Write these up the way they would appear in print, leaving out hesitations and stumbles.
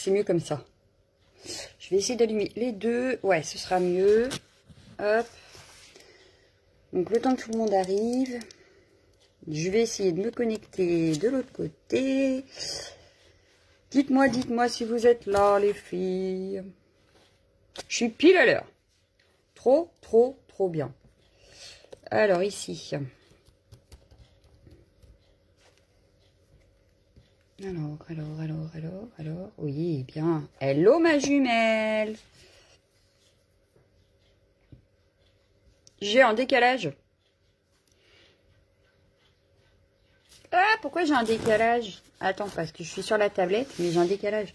c'est mieux comme ça. Je vais essayer d'allumer les deux. Ouais, ce sera mieux. Hop. Donc, le temps que tout le monde arrive, je vais essayer de me connecter de l'autre côté. Dites-moi si vous êtes là, les filles. Je suis pile à l'heure. Trop bien. Alors, ici. Alors. Oui, bien. Hello, ma jumelle. J'ai un décalage. Ah, pourquoi j'ai un décalage? Attends, parce que je suis sur la tablette, mais j'ai un décalage.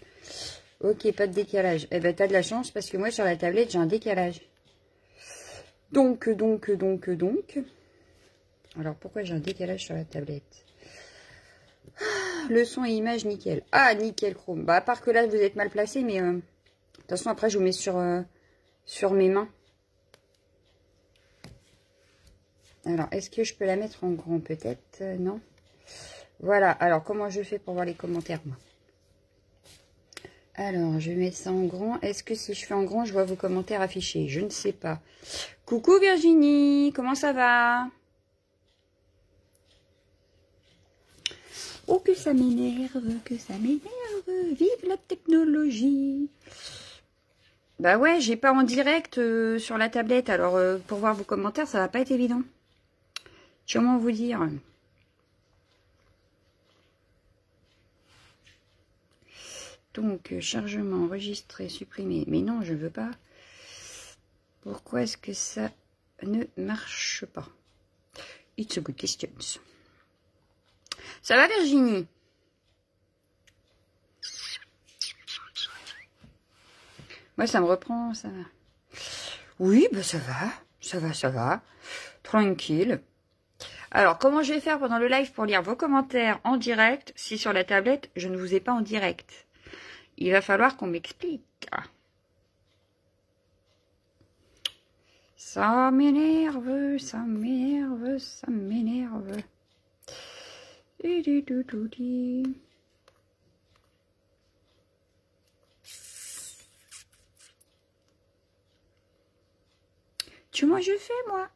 Ok, pas de décalage. Eh ben, t'as de la chance, parce que moi, sur la tablette, j'ai un décalage. Donc. Alors, pourquoi j'ai un décalage sur la tablette? Le son et image, nickel. Ah, nickel chrome. Bah, à part que là, vous êtes mal placé, mais... de toute façon, après, je vous mets sur mes mains. Alors, est-ce que je peux la mettre en grand? Peut-être, non. Voilà. Alors, comment je fais pour voir les commentaires, moi? Alors, je mets ça en grand. Est-ce que si je fais en grand, je vois vos commentaires affichés? Je ne sais pas. Coucou Virginie, comment ça va? Oh, que ça m'énerve, vive la technologie. Bah ouais, j'ai pas en direct sur la tablette, alors pour voir vos commentaires, ça va pas être évident. Comment vous dire? Donc, chargement, enregistré, supprimé. Mais non, je veux pas. Pourquoi est-ce que ça ne marche pas? It's a good question. Ça va, Virginie? Moi, ça me reprend, ça va. Oui, bah ça va. Tranquille. Alors, comment je vais faire pendant le live pour lire vos commentaires en direct si sur la tablette, je ne vous ai pas en direct? Il va falloir qu'on m'explique. Ça m'énerve. Comment je fais, moi?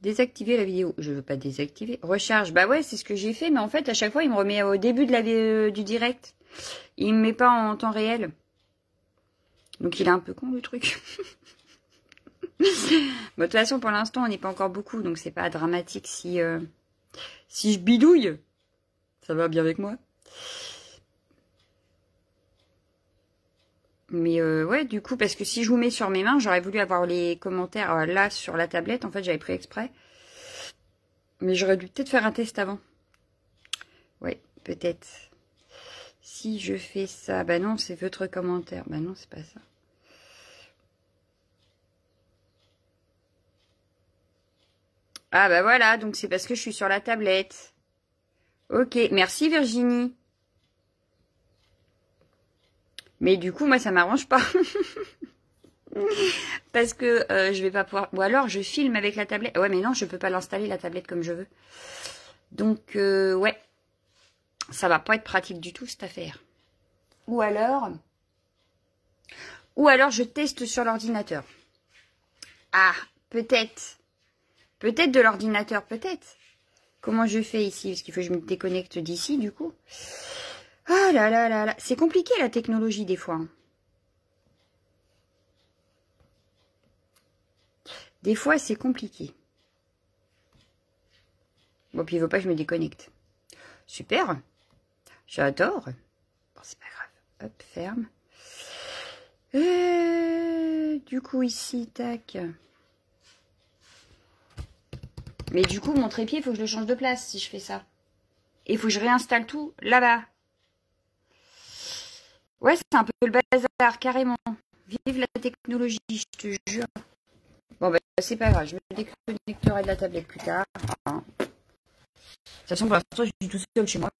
Désactiver la vidéo. Je veux pas désactiver. Recharge. Bah ouais, c'est ce que j'ai fait. Mais en fait, à chaque fois, il me remet au début de du direct. Il me met pas en temps réel. Donc, il est un peu con, le truc. Bon, de toute façon, pour l'instant, on n'est pas encore beaucoup. Donc, c'est pas dramatique si je bidouille. Ça va bien avec moi. Mais ouais, du coup, parce que si je vous mets sur mes mains, j'aurais voulu avoir les commentaires là sur la tablette. En fait, j'avais pris exprès. Mais j'aurais dû peut-être faire un test avant. Ouais, peut-être. Si je fais ça... Bah non, c'est votre commentaire. Bah non, c'est pas ça. Ah bah voilà, donc c'est parce que je suis sur la tablette. Ok, merci Virginie. Mais du coup, moi, ça m'arrange pas. Parce que je vais pas pouvoir... Ou alors, je filme avec la tablette. Ouais, mais non, je peux pas l'installer, la tablette, comme je veux. Donc, ouais. Ça va pas être pratique du tout, cette affaire. Ou alors, je teste sur l'ordinateur. Ah, peut-être. Peut-être de l'ordinateur, peut-être. Comment je fais ici? Parce qu'il faut que je me déconnecte d'ici, du coup. Ah là là là là. C'est compliqué, la technologie, des fois. Des fois, c'est compliqué. Bon, puis il veut pas que je me déconnecte. Super. J'adore. Bon, c'est pas grave. Hop, ferme. Du coup, ici, tac. Mais du coup, mon trépied, il faut que je le change de place si je fais ça. Et il faut que je réinstalle tout là-bas. Ouais, c'est un peu le bazar, carrément. Vive la technologie, je te jure. Bon, bah, c'est pas grave. Je me déconnecterai de la tablette plus tard. Hein. De toute façon, pour l'instant, je suis tout seul chez moi.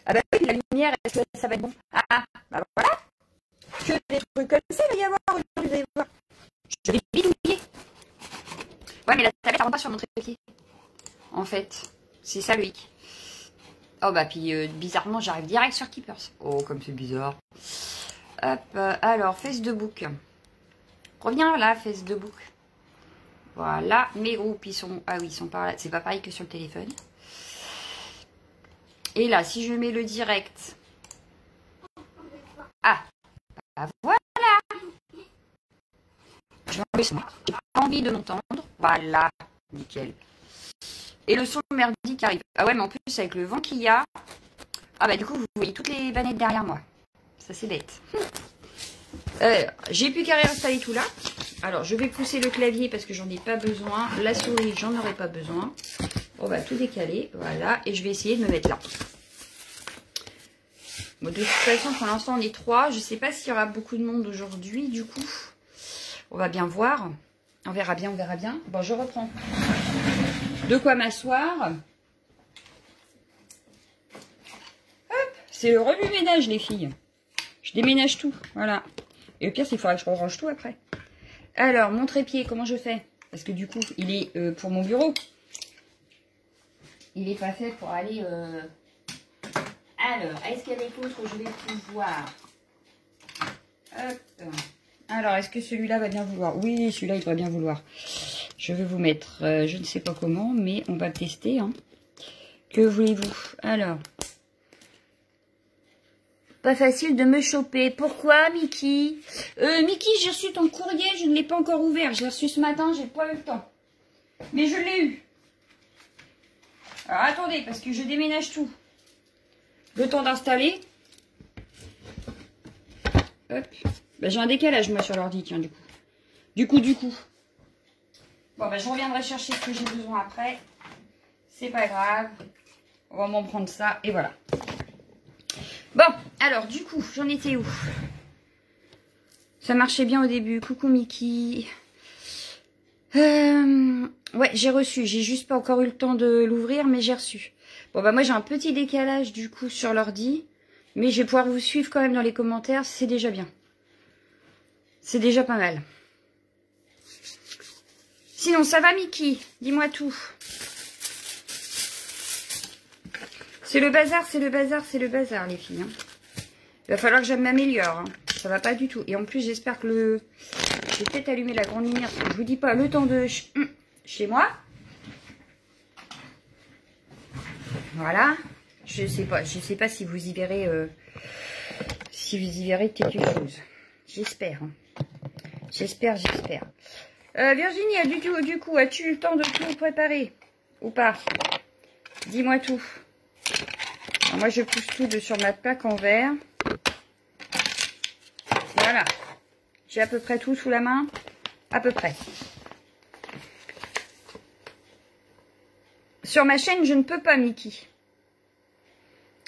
Ah bah oui, la lumière, est-ce que ça va être bon? Ah, bah voilà. Que des trucs comme ça, il va y avoir. Vous allez voir. Je vais bidouiller. Ouais, mais la tablette, elle rentre pas sur mon trépied. En fait, c'est ça le hic. Oh bah puis bizarrement j'arrive direct sur Keepers. Oh comme c'est bizarre. Hop, alors Facebook. Reviens là, Facebook. Voilà, mes groupes ils sont... Ah oui, ils sont par là. C'est pas pareil que sur le téléphone. Et là, si je mets le direct... Ah, bah voilà. Je vais enlever ça. J'ai pas envie de m'entendre. Voilà, nickel. Et le son merdique arrive. Ah ouais, mais en plus, avec le vent qu'il y a... Ah bah du coup, vous voyez toutes les bannettes derrière moi. Ça, c'est bête. J'ai plus qu'à réinstaller tout là. Alors, je vais pousser le clavier parce que j'en ai pas besoin. La souris, j'en aurai pas besoin. On va tout décaler. Voilà. Et je vais essayer de me mettre là. Bon, de toute façon, pour l'instant, on est 3. Je sais pas s'il y aura beaucoup de monde aujourd'hui, du coup. On va bien voir. On verra bien, on verra bien. Bon, je reprends. De quoi m'asseoir. Hop. C'est le remue-ménage, les filles. Je déménage tout. Voilà. Et le pire, c'est qu'il faudra que je range tout après. Alors, mon trépied, comment je fais? Parce que du coup, il est pour mon bureau. Il n'est pas fait pour aller... Alors, est-ce qu'avec l'autre, je vais pouvoir... Hop. Alors, est-ce que celui-là va bien vouloir? Oui, celui-là, il va bien vouloir. Je vais vous mettre, je ne sais pas comment, mais on va le tester. Hein. Que voulez-vous? Alors... Pas facile de me choper. Pourquoi, Mickey? Mickey, j'ai reçu ton courrier, je ne l'ai pas encore ouvert. Je l'ai reçu ce matin, j'ai pas eu le temps. Mais je l'ai eu. Alors, attendez, parce que je déménage tout. Le temps d'installer. Hop. Ben, j'ai un décalage, moi, sur l'ordi, tiens, du coup. Du coup. Bon, ben, je reviendrai chercher ce que j'ai besoin après. C'est pas grave. On va m'en prendre ça, et voilà. Bon, alors, du coup, j'en étais où? Ça marchait bien au début. Coucou, Mickey. Ouais, j'ai reçu. J'ai juste pas encore eu le temps de l'ouvrir, mais j'ai reçu. Bon, bah moi, j'ai un petit décalage, du coup, sur l'ordi. Mais je vais pouvoir vous suivre quand même dans les commentaires. C'est déjà bien. C'est déjà pas mal. Sinon, ça va, Mickey? Dis-moi tout. C'est le bazar, c'est le bazar, c'est le bazar, les filles. Hein. Il va falloir que je m'améliore. Hein. Ça va pas du tout. Et en plus, j'espère que le... J'ai peut-être allumé la grande lumière. Parce que je vous dis pas, le temps de... Chez moi. Voilà. Je sais pas si vous y verrez... si vous y verrez quelque chose. J'espère. Hein. J'espère. Virginie, du coup, as-tu eu le temps de tout préparer? Ou pas? Dis-moi tout. Alors moi, je pousse tout sur ma plaque en verre. Voilà. J'ai à peu près tout sous la main. À peu près. Sur ma chaîne, je ne peux pas, Mickey.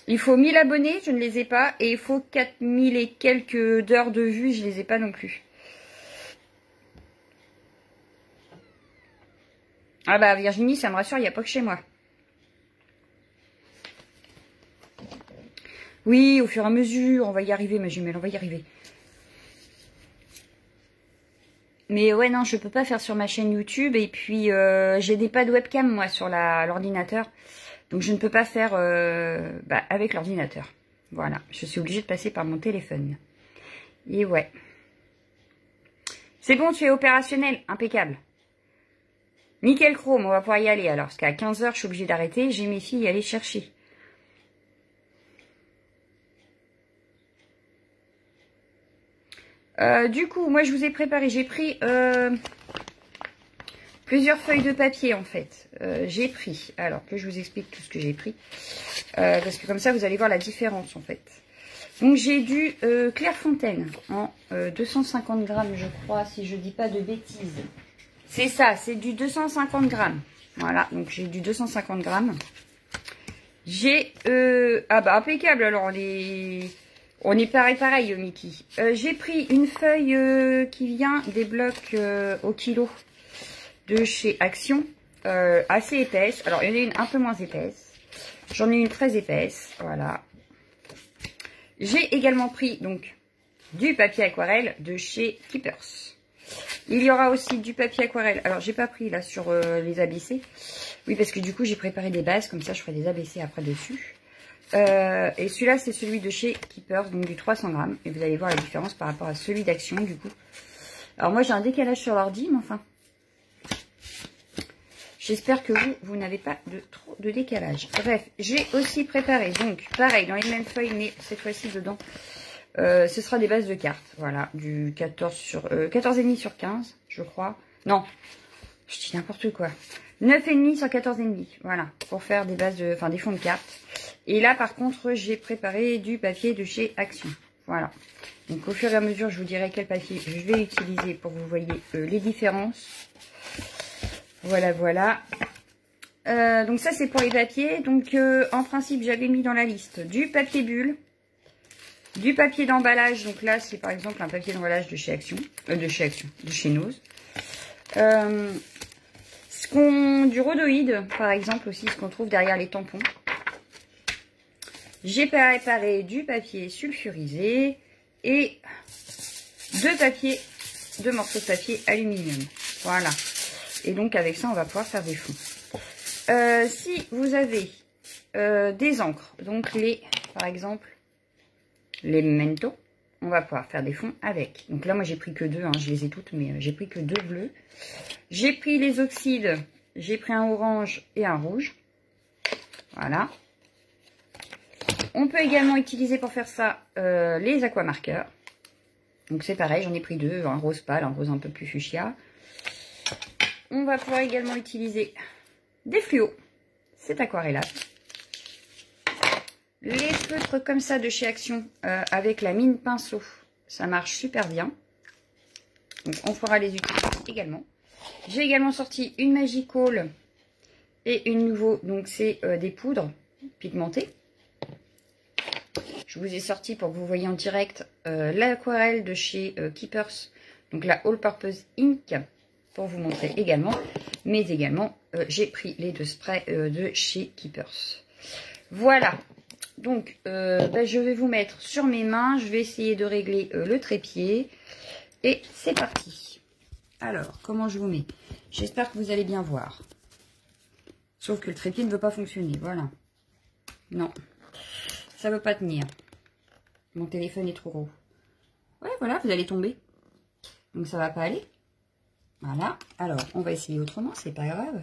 Il faut 1000 abonnés, je ne les ai pas. Et il faut 4000 et quelques d'heures de vue, je ne les ai pas non plus. Ah bah Virginie, ça me rassure, il n'y a pas que chez moi. Oui, au fur et à mesure, on va y arriver, ma jumelle, on va y arriver. Mais ouais, non, je peux pas faire sur ma chaîne YouTube. Et puis, j'ai pas de webcam, moi, sur l'ordinateur. Donc, je ne peux pas faire avec l'ordinateur. Voilà, je suis obligée de passer par mon téléphone. Et ouais. C'est bon, tu es opérationnel, impeccable. Nickel chrome, on va pouvoir y aller alors. Parce qu'à 15 h, je suis obligée d'arrêter. J'ai mes filles à aller chercher. Du coup, moi, je vous ai préparé. J'ai pris plusieurs feuilles de papier, en fait. J'ai pris... Alors, que je vous explique tout ce que j'ai pris. Parce que comme ça, vous allez voir la différence, en fait. Donc, j'ai du Clairefontaine en 250 grammes, je crois, si je dis pas de bêtises. C'est ça, c'est du 250 grammes. Voilà, donc j'ai du 250 grammes. J'ai... ah bah, impeccable, alors, on est pareil, Mickey. J'ai pris une feuille qui vient des blocs au kilo de chez Action. Assez épaisse. Alors, il y en a une un peu moins épaisse. J'en ai une très épaisse. Voilà. J'ai également pris donc du papier aquarelle de chez Keepers. Il y aura aussi du papier aquarelle. Alors, j'ai pas pris là sur les ABC. Oui, parce que du coup, j'ai préparé des bases. Comme ça, je ferai des ABC après dessus. Et celui-là, c'est celui de chez Keepers, donc du 300 grammes. Et vous allez voir la différence par rapport à celui d'Action, du coup. Alors moi, j'ai un décalage sur l'ordi, mais enfin... J'espère que vous n'avez pas trop de décalage. Bref, j'ai aussi préparé, donc, pareil, dans les mêmes feuilles, mais cette fois-ci, dedans, ce sera des bases de cartes. Voilà, du 14,5 sur 15, je crois. Non, je dis n'importe quoi. 9,5 sur 14,5, voilà, pour faire des bases de, des fonds de cartes. Et là, par contre, j'ai préparé du papier de chez Action. Voilà. Donc, au fur et à mesure, je vous dirai quel papier je vais utiliser pour que vous voyez les différences. Voilà, voilà. Donc, ça, c'est pour les papiers. Donc, en principe, j'avais mis dans la liste du papier bulle, du papier d'emballage. Donc là, c'est par exemple un papier d'emballage de chez Action. De chez Nose. Du rhodoïde, par exemple, aussi, ce qu'on trouve derrière les tampons. J'ai préparé du papier sulfurisé et deux morceaux de papier aluminium. Voilà. Et donc, avec ça, on va pouvoir faire des fonds. Si vous avez des encres, donc par exemple, les Memento, on va pouvoir faire des fonds avec. Donc là, moi, j'ai pris que deux, hein, je les ai toutes, mais j'ai pris que deux bleus. J'ai pris les oxydes, j'ai pris un orange et un rouge. Voilà. On peut également utiliser pour faire ça les aquamarqueurs. Donc c'est pareil, j'en ai pris deux, un rose pâle, un rose un peu plus fuchsia. On va pouvoir également utiliser des fluos, c'est aquarellable. Les feutres comme ça de chez Action avec la mine pinceau, ça marche super bien. Donc on pourra les utiliser également. J'ai également sorti une Magical et une nouveau, donc c'est des poudres pigmentées. Je vous ai sorti pour que vous voyez en direct l'aquarelle de chez Keepers, donc la All Purpose Ink, pour vous montrer également. Mais également, j'ai pris les deux sprays de chez Keepers. Voilà, donc je vais vous mettre sur mes mains, je vais essayer de régler le trépied. Et c'est parti. Alors, comment je vous mets? J'espère que vous allez bien voir. Sauf que le trépied ne veut pas fonctionner, voilà. Non. Ça ne veut pas tenir. Mon téléphone est trop gros. Ouais, voilà, vous allez tomber. Donc, ça va pas aller. Voilà. Alors, on va essayer autrement, c'est pas grave.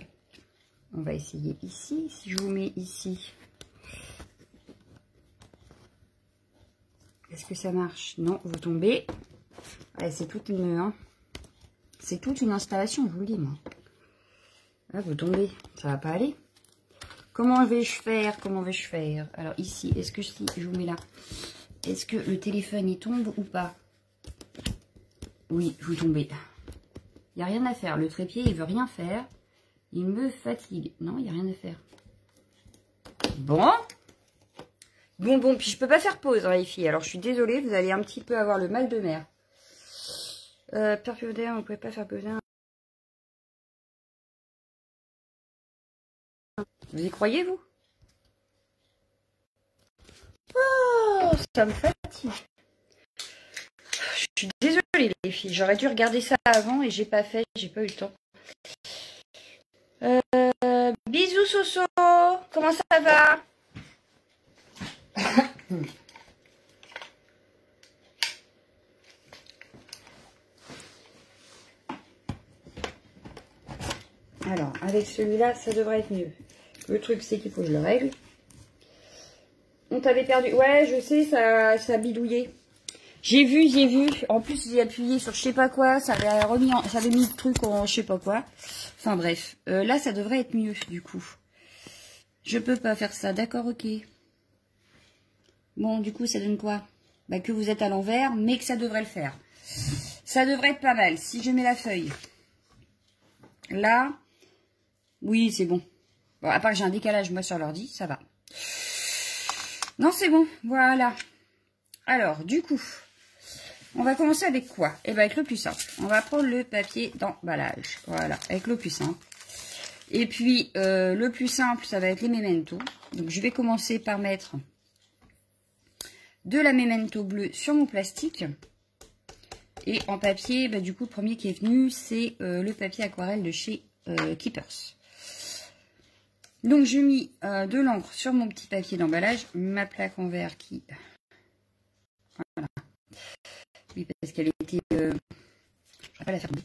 On va essayer ici. Si je vous mets ici. Est-ce que ça marche? Non, vous tombez. Ouais, c'est toute une installation, je vous le dis, moi. Là, vous tombez. Ça va pas aller. Comment vais-je faire? Alors ici, est-ce que si je vous mets là, est-ce que le téléphone y tombe ou pas? Oui, vous tombez. Il n'y a rien à faire. Le trépied, il veut rien faire. Il me fatigue. Non, il n'y a rien à faire. Bon, puis je peux pas faire pause, hein, les filles. Alors je suis désolée, vous allez un petit peu avoir le mal de mer. Perpétuaire, on ne pouvait pas faire peser. Vous y croyez, vous? Oh, ça me fatigue. Je suis désolée, les filles. J'aurais dû regarder ça avant et j'ai pas fait. J'ai pas eu le temps. Bisous, Soso. Comment ça va? Alors, avec celui-là, ça devrait être mieux. Le truc, c'est qu'il faut que je le règle. On t'avait perdu. Ouais, je sais, ça a bidouillé. J'ai vu. En plus, j'ai appuyé sur je sais pas quoi. Ça avait mis le truc en je sais pas quoi. Enfin, bref. Là, ça devrait être mieux, du coup. Je peux pas faire ça. D'accord, ok. Bon, du coup, ça donne quoi? Bah, que vous êtes à l'envers, mais que ça devrait le faire. Ça devrait être pas mal. Si je mets la feuille là, oui, c'est bon. Bon, à part que j'ai un décalage, moi, sur l'ordi, ça va. Non, c'est bon. Voilà. Alors, du coup, on va commencer avec quoi? Eh bien, avec le plus simple. On va prendre le papier d'emballage. Voilà, avec le plus simple. Et puis, le plus simple, ça va être les Memento. Donc, je vais commencer par mettre de la Memento bleue sur mon plastique. Et en papier, bah, du coup, le premier qui est venu, c'est le papier aquarelle de chez Keepers. Donc, je mis de l'encre sur mon petit papier d'emballage. Ma plaque en verre qui... Voilà. Oui, parce qu'elle était... Je ne vais pas la fermer.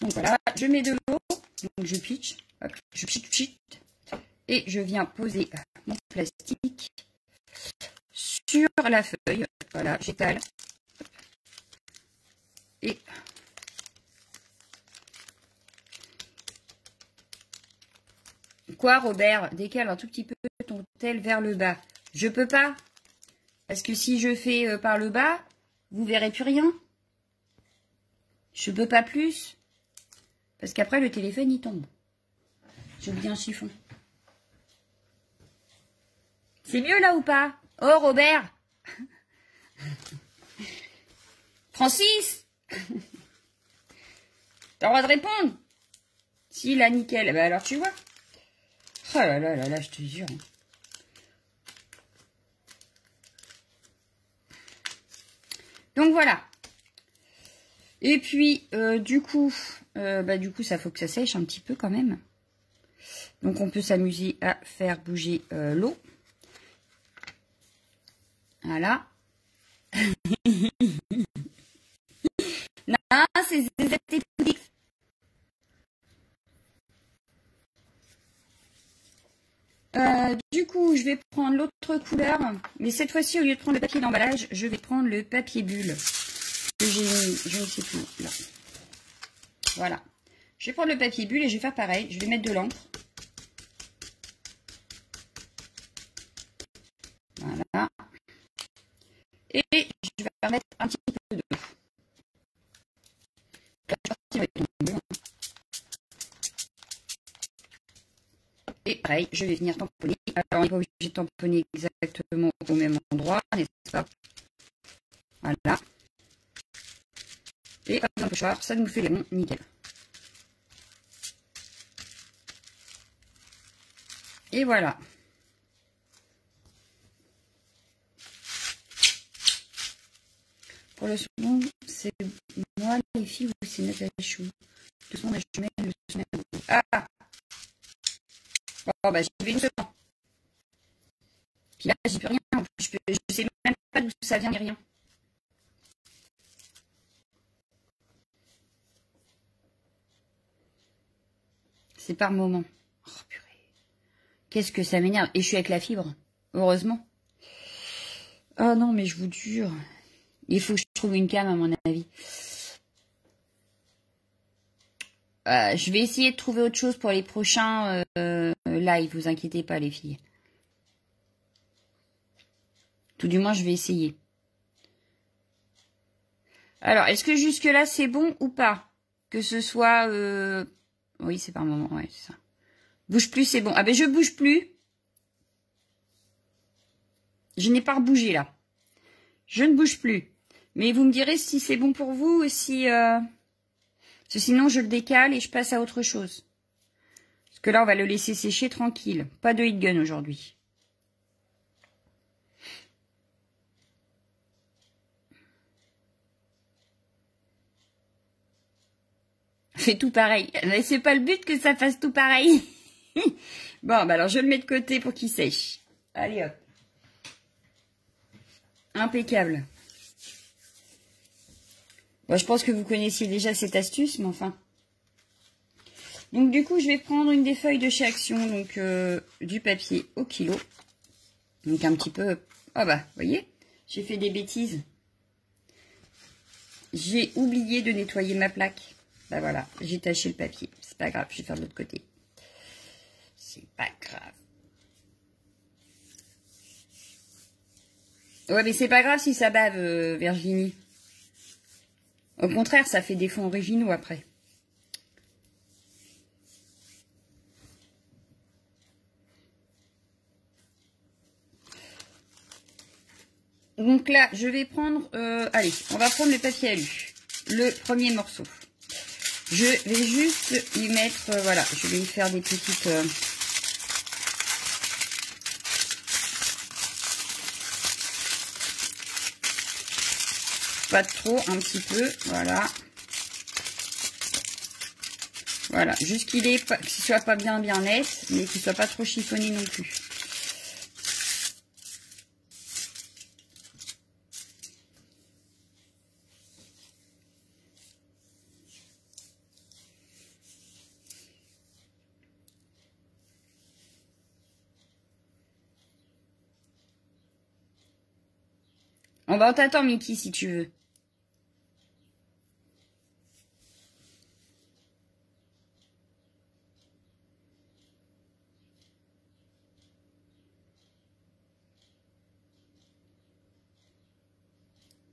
Donc, voilà. Je mets de l'eau. Donc, je pitch. Hop, je pitch. Et je viens poser mon plastique sur la feuille. Voilà, j'étale. Et... Quoi, Robert? Décale un tout petit peu ton tel vers le bas. Je peux pas. Parce que si je fais par le bas, vous verrez plus rien. Je peux pas plus. Parce qu'après, le téléphone, il tombe. J'ai oublié un chiffon. C'est mieux là ou pas? Oh, Robert. Francis. T'as le droit de répondre? Si, là, nickel. Bah alors, tu vois. Oh là là là là, je te jure. Donc voilà. Et puis du coup, ça faut que ça sèche un petit peu quand même. Donc on peut s'amuser à faire bouger l'eau. Voilà. Non, c'est du coup, je vais prendre l'autre couleur, mais cette fois-ci, au lieu de prendre le papier d'emballage, je vais prendre le papier bulle que j'ai mis, je ne sais plus, là. Voilà. Je vais prendre le papier bulle et je vais faire pareil. Je vais mettre de l'encre. Voilà. Et je vais mettre un petit peu d'eau. Et pareil, je vais venir tamponner. Alors, on n'est pas obligé de tamponner exactement au même endroit, n'est-ce pas? Voilà. Et un pochoir, ça nous fait les ronds, nickel. Et voilà. Pour le second, c'est moi les filles ou c'est Nathalie Chou? De toute façon, je mets le sommet. Ah! Oh, bah, j'y vais doucement. Puis là, j'y peux rien. Je sais même pas d'où ça vient ni rien. C'est par moment. Oh, purée. Qu'est-ce que ça m'énerve. Et je suis avec la fibre. Heureusement. Oh non, mais je vous jure. Il faut que je trouve une cam, à mon avis. Je vais essayer de trouver autre chose pour les prochains live. Vous inquiétez pas, les filles. Tout du moins, je vais essayer. Alors, est-ce que jusque-là, c'est bon ou pas? Que ce soit... Oui, c'est par moment. Ouais, c'est ça. Bouge plus, c'est bon. Ah ben, je bouge plus. Je n'ai pas rebougé, là. Je ne bouge plus. Mais vous me direz si c'est bon pour vous ou si... Parce que sinon, je le décale et je passe à autre chose. Parce que là, on va le laisser sécher tranquille. Pas de heat gun aujourd'hui. Fait tout pareil. Mais c'est pas le but que ça fasse tout pareil. Bon, bah alors je le mets de côté pour qu'il sèche. Allez hop. Impeccable. Bon, je pense que vous connaissiez déjà cette astuce, mais enfin. Donc du coup, je vais prendre une des feuilles de chez Action, donc du papier au kilo. Donc un petit peu... Ah bah, vous voyez, j'ai fait des bêtises. J'ai oublié de nettoyer ma plaque. Bah voilà, j'ai taché le papier. C'est pas grave, je vais faire de l'autre côté. C'est pas grave. Ouais, mais c'est pas grave si ça bave, Virginie. Au contraire, ça fait des fonds originaux après. Donc là, je vais prendre... allez, on va prendre le papier alu. Le premier morceau. Je vais juste y mettre... voilà, je vais y faire des petites... pas trop, un petit peu, voilà. Voilà, juste qu'il soit pas bien net, mais qu'il soit pas trop chiffonné non plus. On t'attend, Mickey, si tu veux.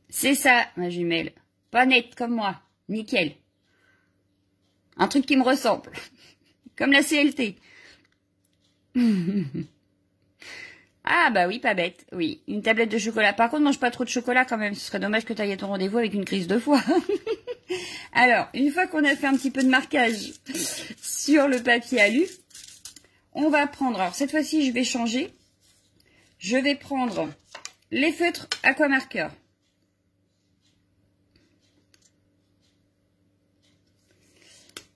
C'est ça, ma jumelle. Pas nette comme moi. Nickel. Un truc qui me ressemble. Comme la CLT. Ah bah oui, pas bête. Oui, une tablette de chocolat. Par contre, mange pas trop de chocolat quand même. Ce serait dommage que tu ailles à ton rendez-vous avec une crise de foie. Alors, une fois qu'on a fait un petit peu de marquage sur le papier alu, on va prendre... Alors, cette fois-ci, je vais changer. Je vais prendre les feutres aquamarqueurs.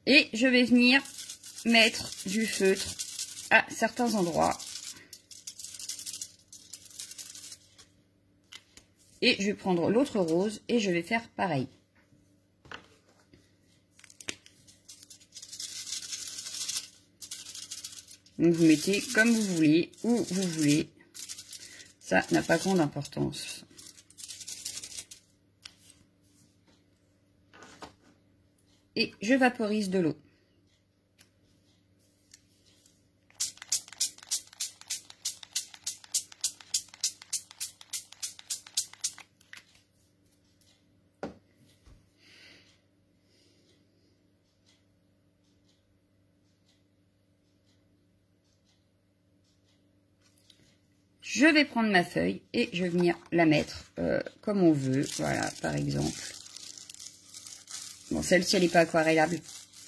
Et je vais venir mettre du feutre à certains endroits. Et je vais prendre l'autre rose et je vais faire pareil. Donc vous mettez comme vous voulez, où vous voulez. Ça n'a pas grande importance. Et je vaporise de l'eau. Je vais prendre ma feuille et je vais venir la mettre comme on veut. Voilà, par exemple. Bon, celle-ci, elle n'est pas aquarellable.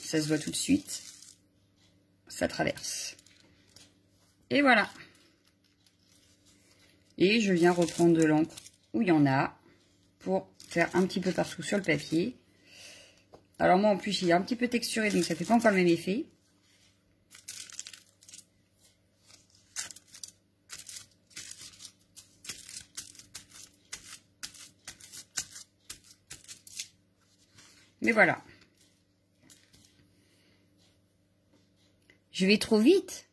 Ça se voit tout de suite. Ça traverse. Et voilà. Et je viens reprendre de l'encre où il y en a pour faire un petit peu partout sur le papier. Alors moi, en plus, il est un petit peu texturé, donc ça fait pas encore le même effet. Mais voilà. Je vais trop vite.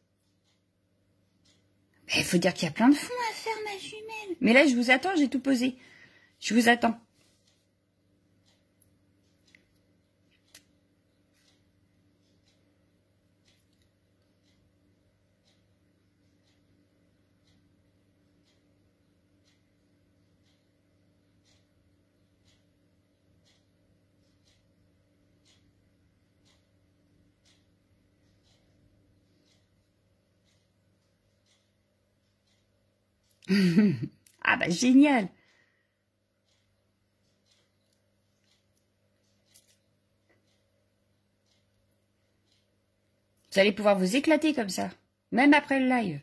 Il faut dire qu'il y a plein de fond à faire, ma jumelle. Mais là, je vous attends, j'ai tout posé. Je vous attends. Ah bah génial. Vous allez pouvoir vous éclater comme ça, même après le live.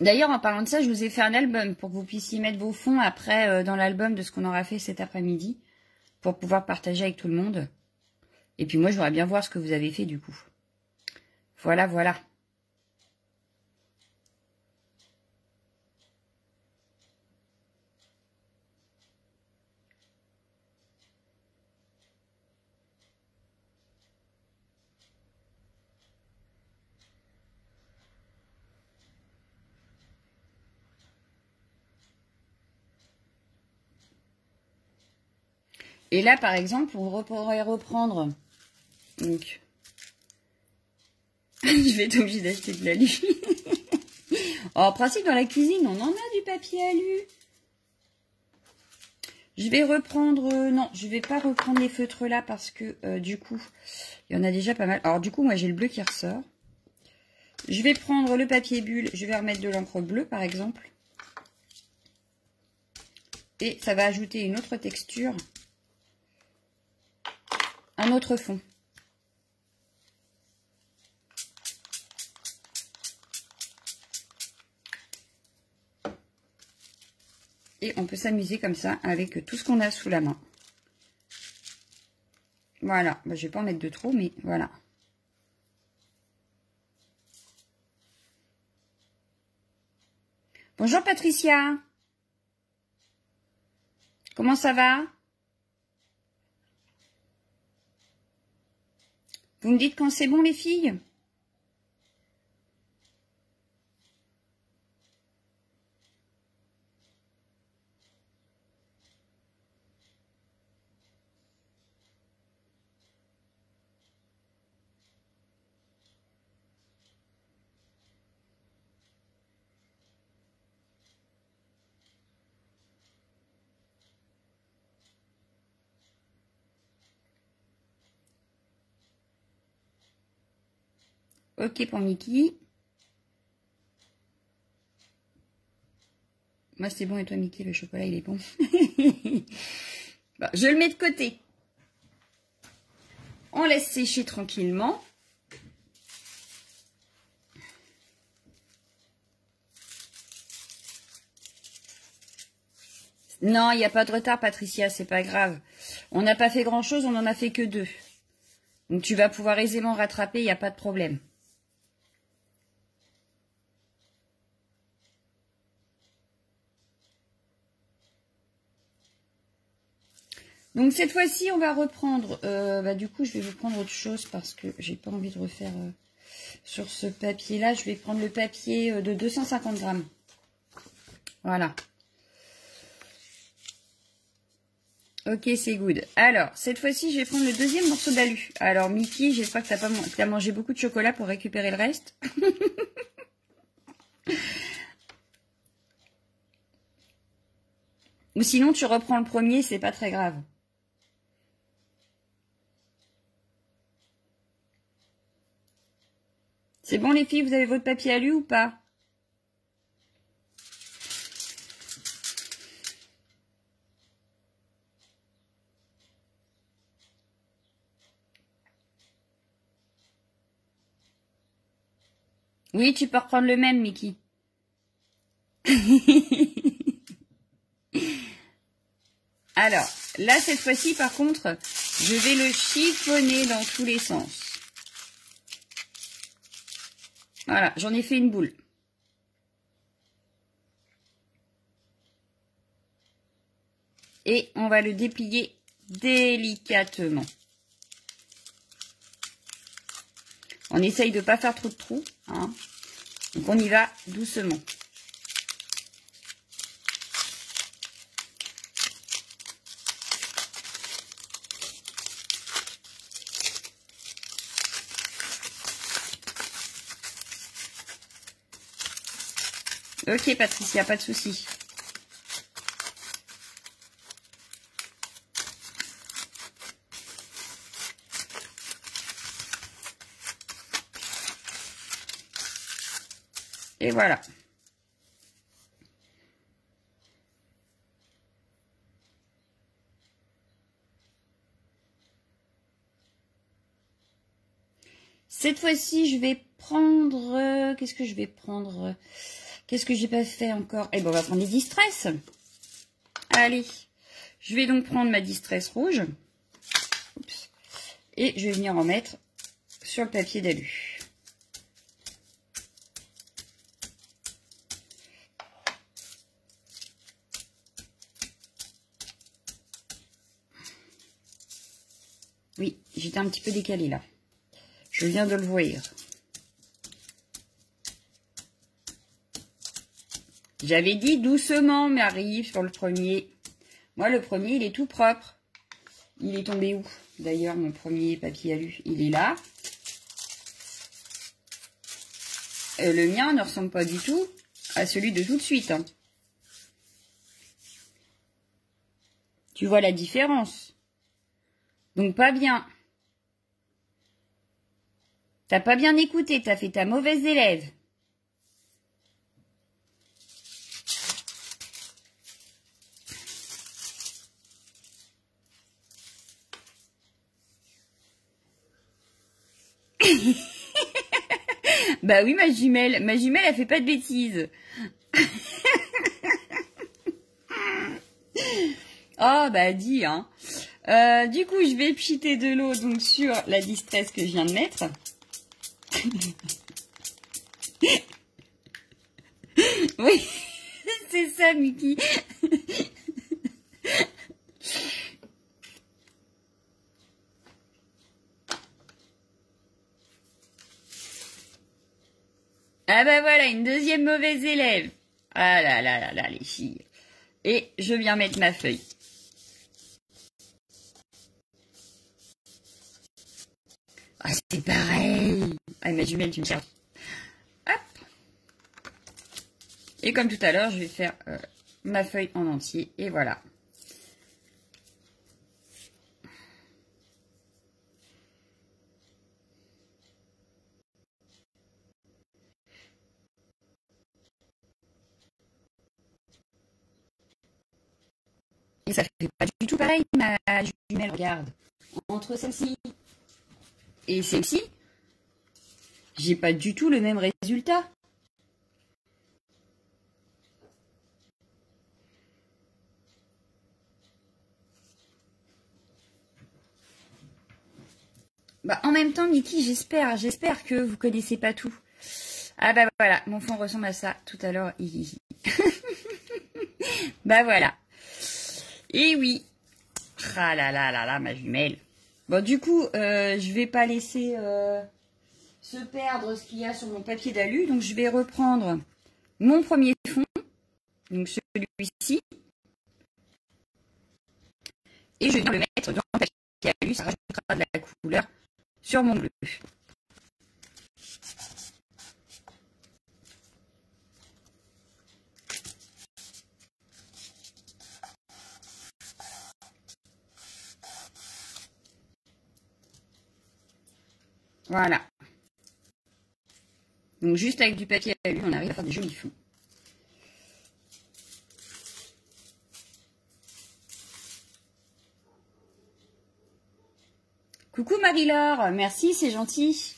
D'ailleurs, en parlant de ça, je vous ai fait un album pour que vous puissiez mettre vos fonds après dans l'album de ce qu'on aura fait cet après-midi, pour pouvoir partager avec tout le monde. Et puis moi, je voudrais bien voir ce que vous avez fait du coup. Voilà, voilà. Et là, par exemple, on pourrait reprendre. Donc, je vais être obligée d'acheter de l'alu. En principe, dans la cuisine, on en a du papier alu. Je vais reprendre... non, je vais pas reprendre les feutres là parce que du coup, il y en a déjà pas mal. Alors du coup, moi, j'ai le bleu qui ressort. Je vais prendre le papier bulle. Je vais remettre de l'encre bleue, par exemple. Et ça va ajouter une autre texture. Un autre fond. Et on peut s'amuser comme ça avec tout ce qu'on a sous la main. Voilà. Bah, je vais pas en mettre de trop, mais voilà. Bonjour Patricia. Comment ça va? Vous me dites quand c'est bon les filles? Ok pour Mickey. Moi c'est bon et toi Mickey, le chocolat il est bon. Bon, je le mets de côté. On laisse sécher tranquillement. Non, il n'y a pas de retard Patricia, c'est pas grave. On n'a pas fait grand chose, on n'en a fait que 2. Donc tu vas pouvoir aisément rattraper, il n'y a pas de problème. Donc cette fois-ci, on va reprendre, du coup, je vais vous prendre autre chose parce que j'ai pas envie de refaire sur ce papier-là. Je vais prendre le papier de 250 grammes. Voilà. Ok, c'est good. Alors, cette fois-ci, je vais prendre le deuxième morceau d'alu. Alors, Mickey, j'espère que tu as mangé beaucoup de chocolat pour récupérer le reste. Ou sinon, tu reprends le premier, c'est pas très grave. C'est bon les filles, vous avez votre papier alu ou pas? Oui, tu peux reprendre le même, Mickey. Alors, là, cette fois-ci, par contre, je vais le chiffonner dans tous les sens. Voilà, j'en ai fait une boule. Et on va le déplier délicatement. On essaye de ne pas faire trop de trous, hein. Donc on y va doucement. Ok Patricia, pas de souci. Et voilà. Cette fois-ci, je vais prendre... Qu'est-ce que je vais prendre? Qu'est-ce que j'ai pas fait encore? Eh ben, on va prendre les Distress. Allez. Je vais donc prendre ma Distress rouge. Oups. Et je vais venir en mettre sur le papier d'alu. Oui, j'étais un petit peu décalée là. Je viens de le voir. J'avais dit doucement, Marie, sur le premier. Moi, le premier, il est tout propre. Il est tombé où? D'ailleurs, mon premier papier alu, il est là. Le mien ne ressemble pas du tout à celui de tout de suite. Hein. Tu vois la différence? Donc, pas bien. T'as pas bien écouté, t'as fait ta mauvaise élève. Bah oui, ma jumelle, elle fait pas de bêtises. Oh, bah dis, hein. Du coup, je vais pchiter de l'eau donc sur la distress que je viens de mettre. Oui, c'est ça, Mickey. Ah bah voilà, une deuxième mauvaise élève. Ah là là là là, les filles. Et je viens mettre ma feuille. Ah, c'est pareil. Ah, ma jumelle, tu me cherches. Hop. Et comme tout à l'heure, je vais faire ma feuille en entier. Et voilà. Et ça fait pas du tout pareil, ma jumelle, regarde. Entre celle-ci et celle-ci, j'ai pas du tout le même résultat. Bah, en même temps, Mickey, j'espère que vous connaissez pas tout. Ah bah voilà, mon fond ressemble à ça tout à l'heure. Bah voilà. Et oui. Ah là là là là, ma jumelle. Bon, du coup, je vais pas laisser se perdre ce qu'il y a sur mon papier d'alu. Donc, je vais reprendre mon premier fond. Donc, celui-ci. Et je vais le mettre dans le papier d'alu. Ça rajoutera de la couleur sur mon bleu. Voilà. Donc, juste avec du papier alu, on arrive à faire des jolis fonds. Coucou Marie-Laure, merci, c'est gentil.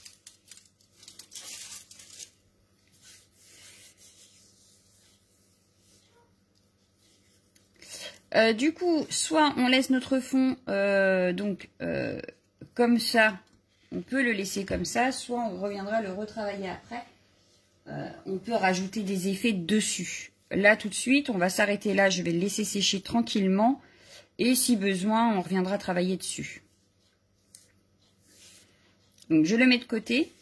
Du coup, soit on laisse notre fond comme ça, on peut le laisser comme ça, soit on reviendra le retravailler après. On peut rajouter des effets dessus. Là, tout de suite, on va s'arrêter là, je vais le laisser sécher tranquillement. Et si besoin, on reviendra travailler dessus. Donc, je le mets de côté.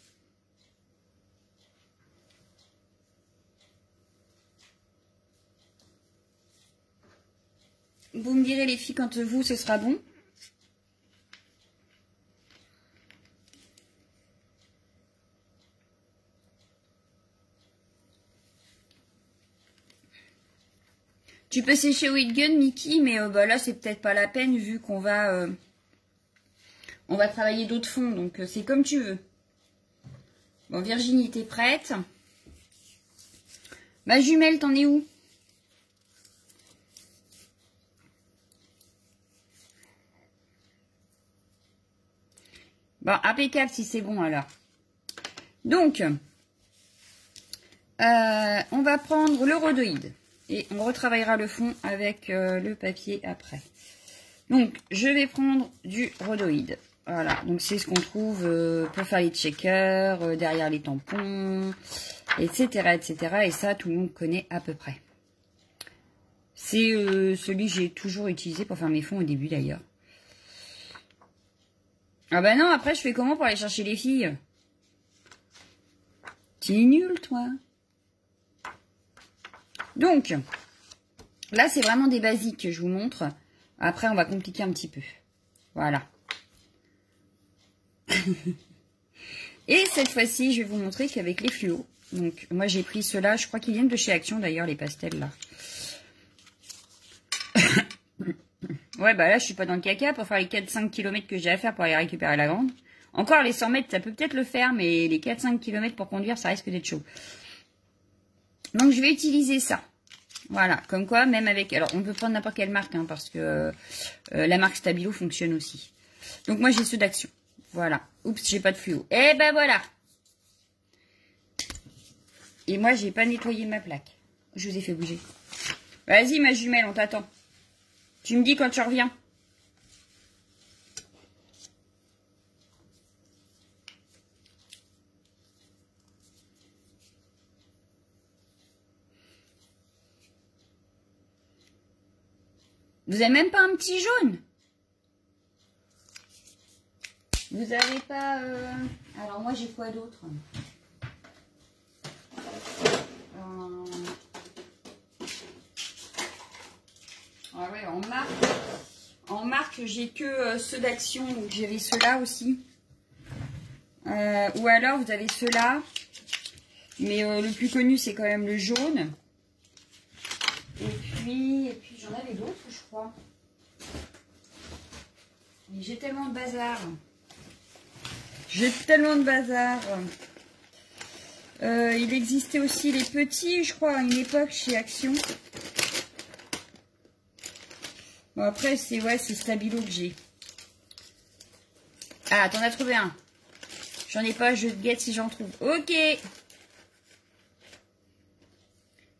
Vous me direz les filles quand vous, ce sera bon. Tu peux sécher Whitgun, Mickey, mais bah là, c'est peut-être pas la peine vu qu'on va, on va travailler d'autres fonds. Donc, c'est comme tu veux. Bon, Virginie, t'es prête? Ma jumelle, t'en es où? Bon, impeccable si c'est bon alors. Donc, on va prendre le rhodoïde et on retravaillera le fond avec le papier après. Donc, je vais prendre du rhodoïde. Voilà, donc c'est ce qu'on trouve pour faire les checkers, derrière les tampons, etc., etc. Et ça, tout le monde connaît à peu près. C'est celui que j'ai toujours utilisé pour faire mes fonds au début d'ailleurs. Ah bah non, après je fais comment pour aller chercher les filles? T'es nul, toi. Donc, là c'est vraiment des basiques que je vous montre. Après on va compliquer un petit peu. Voilà. Et cette fois-ci, je vais vous montrer qu'avec les fluos. Donc moi j'ai pris ceux-là, je crois qu'ils viennent de chez Action d'ailleurs, les pastels là. Ouais, bah là, je suis pas dans le caca pour faire les 4-5 km que j'ai à faire pour aller récupérer la grande. Encore, les 100 mètres, ça peut peut-être le faire, mais les 4-5 km pour conduire, ça risque d'être chaud. Donc, je vais utiliser ça. Voilà, comme quoi, même avec... Alors, on peut prendre n'importe quelle marque, hein, parce que la marque Stabilo fonctionne aussi. Donc, moi, j'ai ceux d'Action. Voilà. Oups, j'ai pas de fluo. Eh ben, voilà. Et moi, j'ai pas nettoyé ma plaque. Je vous ai fait bouger. Vas-y, ma jumelle, on t'attend. Tu me dis quand tu reviens. Vous avez même pas un petit jaune? Vous avez pas... Alors moi j'ai quoi d'autre? Ah ouais, en marque j'ai que ceux d'Action, donc j'avais ceux-là aussi. Ou alors vous avez ceux-là, mais le plus connu c'est quand même le jaune. Et puis j'en avais d'autres, je crois. Mais j'ai tellement de bazar. J'ai tellement de bazar. Il existait aussi les petits, je crois, à une époque chez Action. Bon, après, c'est Stabilo que j'ai. Ah, t'en as trouvé un. J'en ai pas, je te guette si j'en trouve. Ok.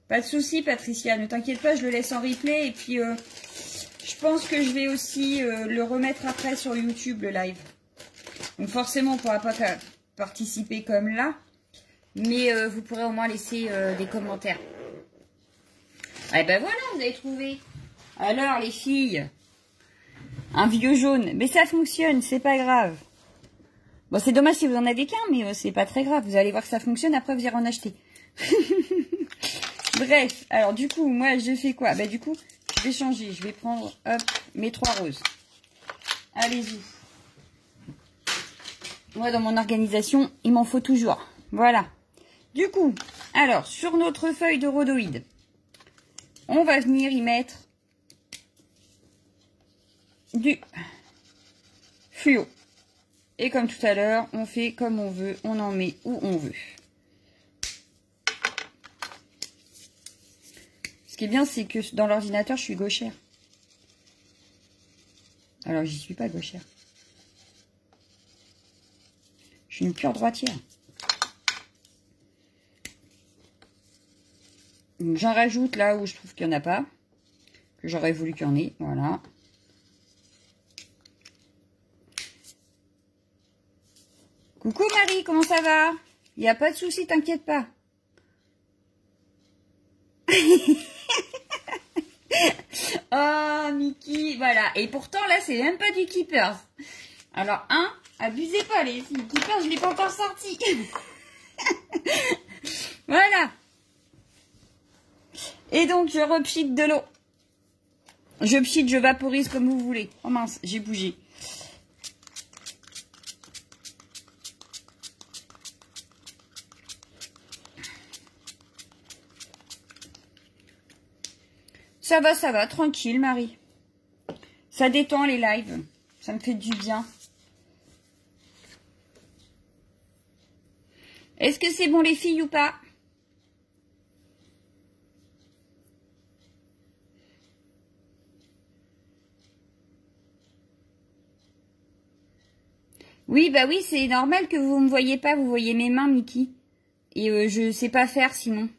Pas de souci, Patricia. Ne t'inquiète pas, je le laisse en replay. Et puis, je pense que je vais aussi le remettre après sur YouTube, le live. Donc, forcément, on ne pourra pas participer comme là. Mais vous pourrez au moins laisser des commentaires. Ah, ben voilà, vous avez trouvé. Alors, les filles, un vieux jaune. Mais ça fonctionne, c'est pas grave. Bon, c'est dommage si vous en avez qu'un, mais c'est pas très grave. Vous allez voir que ça fonctionne, après vous irez en acheter. Bref, alors du coup, moi, je fais quoi? Bah du coup, je vais changer. Je vais prendre, hop, mes 3 roses. Allez-y. Moi, dans mon organisation, il m'en faut toujours. Voilà. Du coup, alors, sur notre feuille de rhodoïde, on va venir y mettre du fluo. Et comme tout à l'heure, on fait comme on veut, on en met où on veut. Ce qui est bien, c'est que dans l'ordinateur, je suis gauchère. Alors, j'y suis pas gauchère. Je suis une pure droitière. J'en rajoute là où je trouve qu'il n'y en a pas. Que j'aurais voulu qu'il y en ait. Voilà. Coucou Marie, comment ça va? Il n'y a pas de souci, t'inquiète pas. Oh, Mickey, voilà. Et pourtant, là, c'est même pas du Keepers. Alors, abusez pas, les filles. Keepers, je l'ai pas encore sorti. Voilà. Et donc, je repchite de l'eau. Je pchite, je vaporise comme vous voulez. Oh mince, j'ai bougé. Ça va, tranquille, Marie. Ça détend les lives. Ça me fait du bien. Est-ce que c'est bon les filles ou pas? Oui, bah oui, c'est normal que vous me voyez pas. Vous voyez mes mains, Mickey. Et je sais pas faire sinon.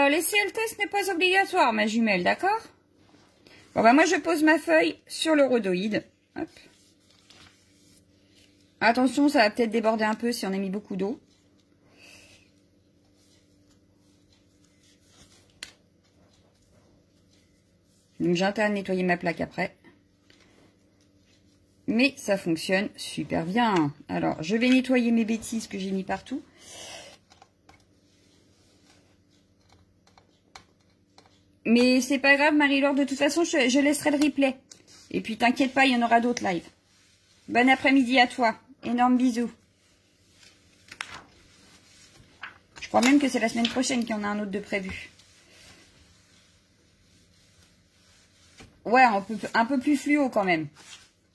Laisser le test n'est pas obligatoire, ma jumelle, d'accord? Bon, bah moi, je pose ma feuille sur le rhodoïde. Hop. Attention, ça va peut-être déborder un peu si on a mis beaucoup d'eau. Donc, j'ai intérêt à nettoyer ma plaque après. Mais ça fonctionne super bien. Alors, je vais nettoyer mes bêtises que j'ai mis partout. Mais c'est pas grave, Marie-Laure, de toute façon, je laisserai le replay. Et puis, t'inquiète pas, il y en aura d'autres lives. Bon après-midi à toi. Énorme bisous. Je crois même que c'est la semaine prochaine qu'il y en a un autre de prévu. Ouais, un peu plus fluo quand même.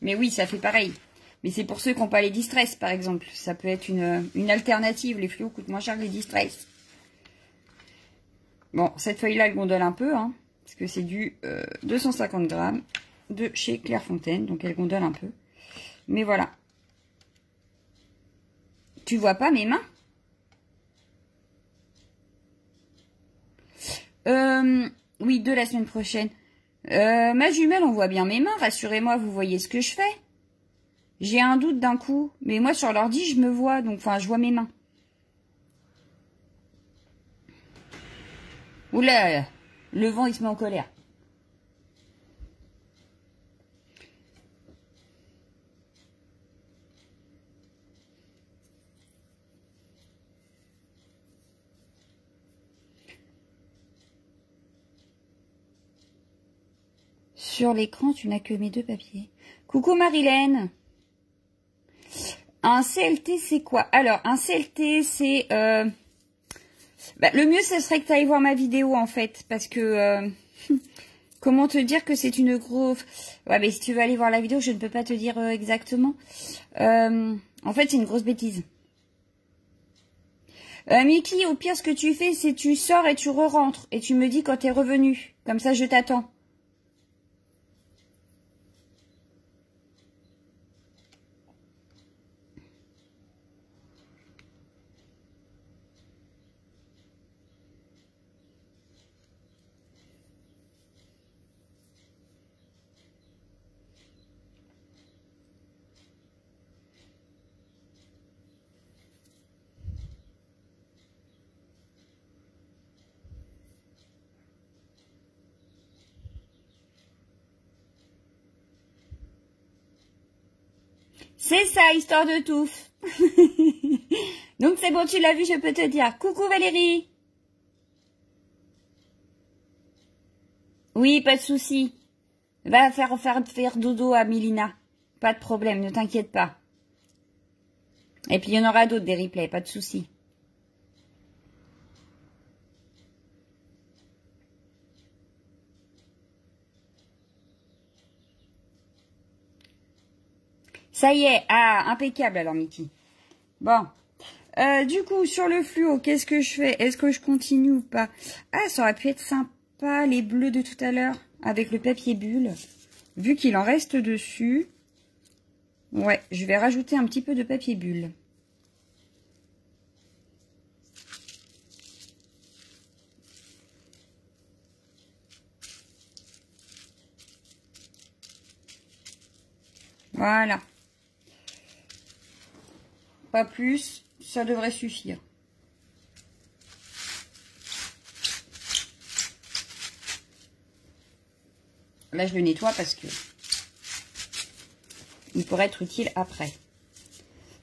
Mais oui, ça fait pareil. Mais c'est pour ceux qui n'ont pas les distress, par exemple. Ça peut être une alternative. Les fluos coûtent moins cher que les distress. Bon, cette feuille-là, elle gondole un peu, hein, parce que c'est du 250 grammes de chez Clairefontaine. Donc, elle gondole un peu. Mais voilà. Tu vois pas mes mains? Oui, de la semaine prochaine. Ma jumelle, on voit bien mes mains. Rassurez-moi, vous voyez ce que je fais. J'ai un doute d'un coup. Mais moi, sur l'ordi, je me vois. Donc, enfin, je vois mes mains. Oula. Le vent, il se met en colère. Sur l'écran, tu n'as que mes 2 papiers. Coucou Marilène. Un CLT, c'est quoi? Alors, un CLT, c'est... le mieux, ce serait que tu ailles voir ma vidéo, en fait. Parce que... comment te dire que c'est une grosse... Ouais, mais si tu veux aller voir la vidéo, je ne peux pas te dire exactement. En fait, c'est une grosse bêtise. Mickey, au pire, ce que tu fais, c'est tu sors et tu re-rentres. Et tu me dis quand tu es revenu. Comme ça, je t'attends. C'est ça, histoire de touffe. Donc c'est bon, tu l'as vu, je peux te dire. Coucou Valérie. Oui, pas de souci. Va faire dodo à Milina. Pas de problème, ne t'inquiète pas. Et puis il y en aura d'autres des replays, pas de souci. Ça y est, ah, impeccable alors Mickey. Bon. Du coup, sur le fluo, qu'est-ce que je fais? Est-ce que je continue ou pas? Ah, ça aurait pu être sympa, les bleus de tout à l'heure, avec le papier bulle. Vu qu'il en reste dessus. Ouais, je vais rajouter un petit peu de papier bulle. Voilà. Pas plus, ça devrait suffire. Là, je le nettoie parce que il pourrait être utile après.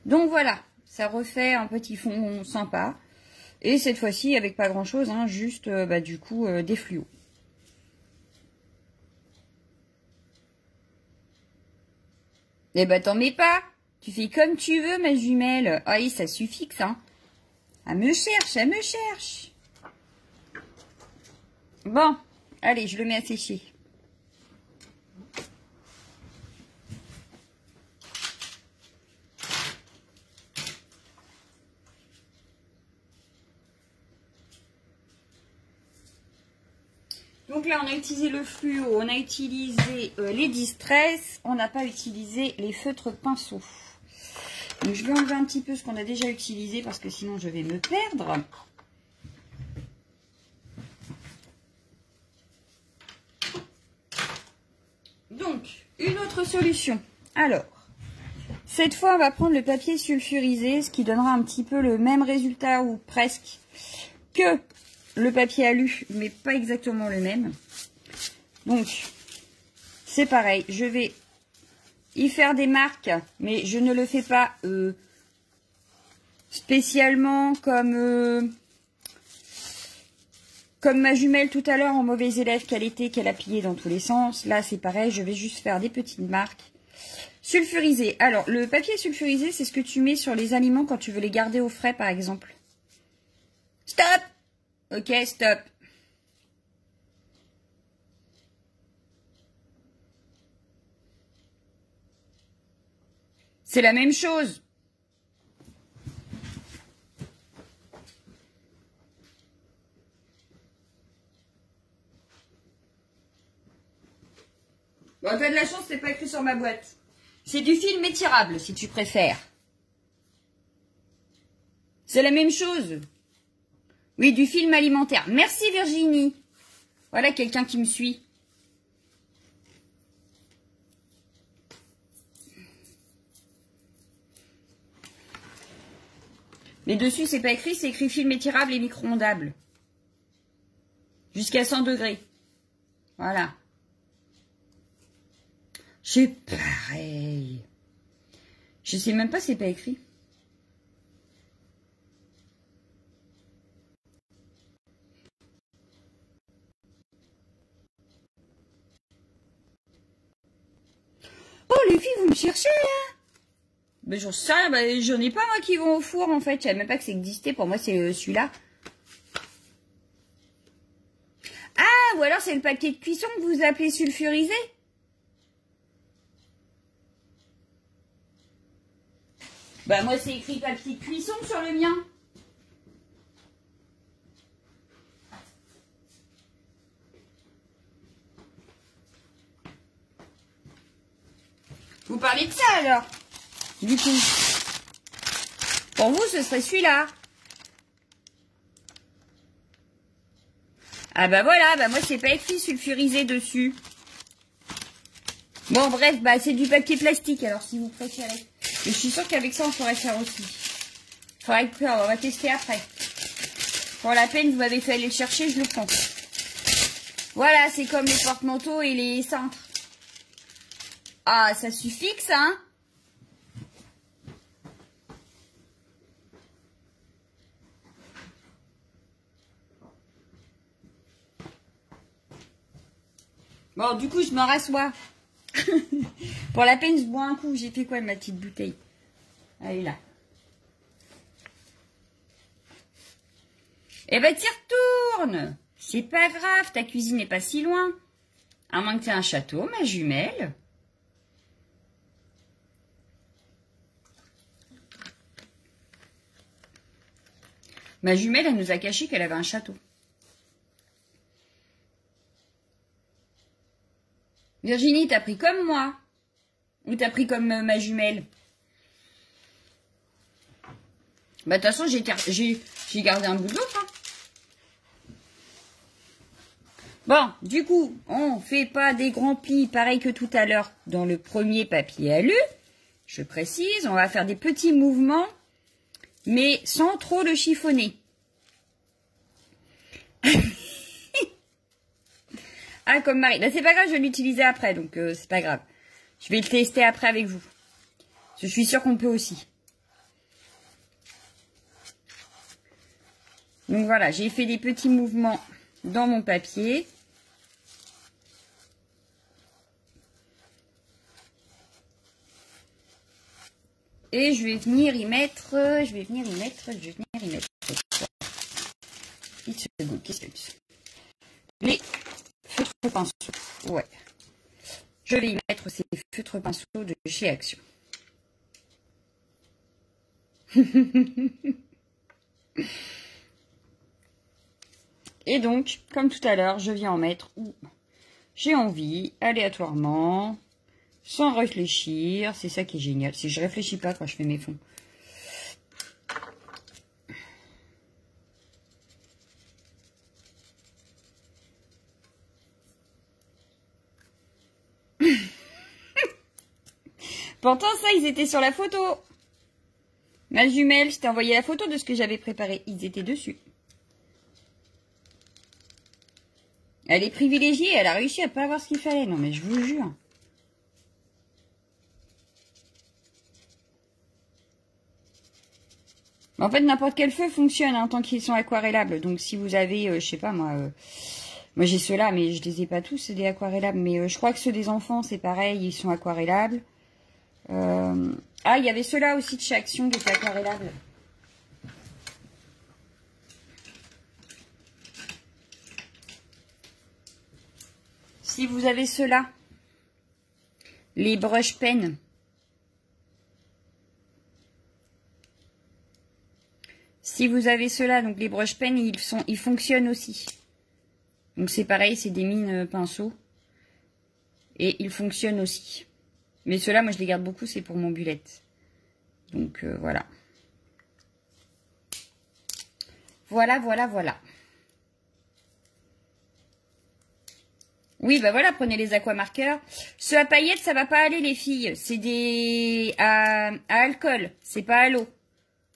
Donc voilà, ça refait un petit fond sympa. Et cette fois-ci, avec pas grand-chose, hein, juste du coup des fluos. Eh ben, t'en mets pas. Tu fais comme tu veux, ma jumelle. Ah oui, ça suffit que ça. Elle me cherche, elle me cherche. Bon, allez, je le mets à sécher. Donc là, on a utilisé le fluo, on a utilisé les distress, on n'a pas utilisé les feutres pinceaux. Donc je vais enlever un petit peu ce qu'on a déjà utilisé parce que sinon je vais me perdre. Donc, une autre solution. Alors, cette fois, on va prendre le papier sulfurisé, ce qui donnera un petit peu le même résultat ou presque que le papier alu, mais pas exactement le même. Donc, c'est pareil, je vais y faire des marques, mais je ne le fais pas spécialement comme ma jumelle tout à l'heure en mauvais élève qu'elle était, qu'elle a plié dans tous les sens. Là, c'est pareil, je vais juste faire des petites marques. Sulfurisé. Alors, le papier sulfurisé, c'est ce que tu mets sur les aliments quand tu veux les garder au frais, par exemple. Stop! Ok, stop. C'est la même chose. Bon, t'as de la chance, c'est pas écrit sur ma boîte. C'est du film étirable, si tu préfères. C'est la même chose. Oui, du film alimentaire. Merci Virginie. Voilà quelqu'un qui me suit. Mais dessus, c'est pas écrit, c'est écrit film étirable et micro-ondable. Jusqu'à 100 degrés. Voilà. C'est pareil. Je sais même pas, c'est pas écrit. Oh les filles, vous me cherchez là? Ben j'en sais rien, ben, j'en ai pas moi qui vont au four en fait. Je savais même pas que ça existait. Pour moi c'est celui-là. Ah, ou alors c'est le papier de cuisson que vous appelez sulfurisé? Bah moi c'est écrit papier de cuisson sur le mien. Vous parlez de ça alors? Du coup. Pour vous ce serait celui-là. Ah bah voilà, bah moi c'est pas écrit sulfurisé dessus. Bon bref, bah c'est du papier plastique alors si vous préférez. Et je suis sûre qu'avec ça on pourrait faire aussi. Faudrait que on va tester après. Pour la peine, vous m'avez fait aller le chercher, je le prends. Voilà, c'est comme les porte-manteaux et les cintres. Ah, ça suffit que ça, hein? Bon, du coup, je me rassois. Pour la peine, je bois un coup. J'ai fait quoi de ma petite bouteille? Elle est là. Eh ben, t'y retournes. C'est pas grave, ta cuisine n'est pas si loin. À moins que tu aies un château, ma jumelle. Ma jumelle, elle nous a caché qu'elle avait un château. Virginie, t'as pris comme moi? Ou t'as pris comme ma jumelle? Bah, de toute façon, j'ai gardé un bout de l'autre. Hein. Bon, du coup, on fait pas des grands plis pareil que tout à l'heure dans le premier papier alu. Je précise, on va faire des petits mouvements, mais sans trop le chiffonner. Ah, comme Marie. Là, c'est pas grave, je vais l'utiliser après, donc c'est pas grave. Je vais le tester après avec vous. Je suis sûre qu'on peut aussi. Donc voilà, j'ai fait des petits mouvements dans mon papier. Et je vais venir y mettre. Qu'est-ce que c'est? Les feutres pinceaux. Ouais. Je vais y mettre ces feutres pinceaux de chez Action. Et donc, comme tout à l'heure, je viens en mettre où j'ai envie, aléatoirement, sans réfléchir. C'est ça qui est génial. Si je réfléchis pas quand je fais mes fonds. Pourtant, ça, ils étaient sur la photo. Ma jumelle, je t'ai envoyé la photo de ce que j'avais préparé. Ils étaient dessus. Elle est privilégiée, elle a réussi à pas avoir ce qu'il fallait. Non, mais je vous jure. En fait, n'importe quel feu fonctionne hein, tant qu'ils sont aquarellables. Donc, si vous avez, je sais pas moi... moi, j'ai ceux-là, mais je les ai pas tous, c'est des aquarellables. Mais je crois que ceux des enfants, c'est pareil, ils sont aquarellables. Ah, il y avait ceux-là aussi de chez Action qui étaient aquarellables. Si vous avez ceux-là, les brush pens. Si vous avez ceux-là, donc les brush pens, ils fonctionnent aussi. Donc c'est pareil, c'est des mines pinceaux. Et ils fonctionnent aussi. Mais ceux-là, moi je les garde beaucoup, c'est pour mon bullet. Donc voilà. Voilà. Oui, bah voilà, prenez les aquamarqueurs. Ceux à paillettes, ça va pas aller les filles. C'est des à alcool, c'est pas à l'eau.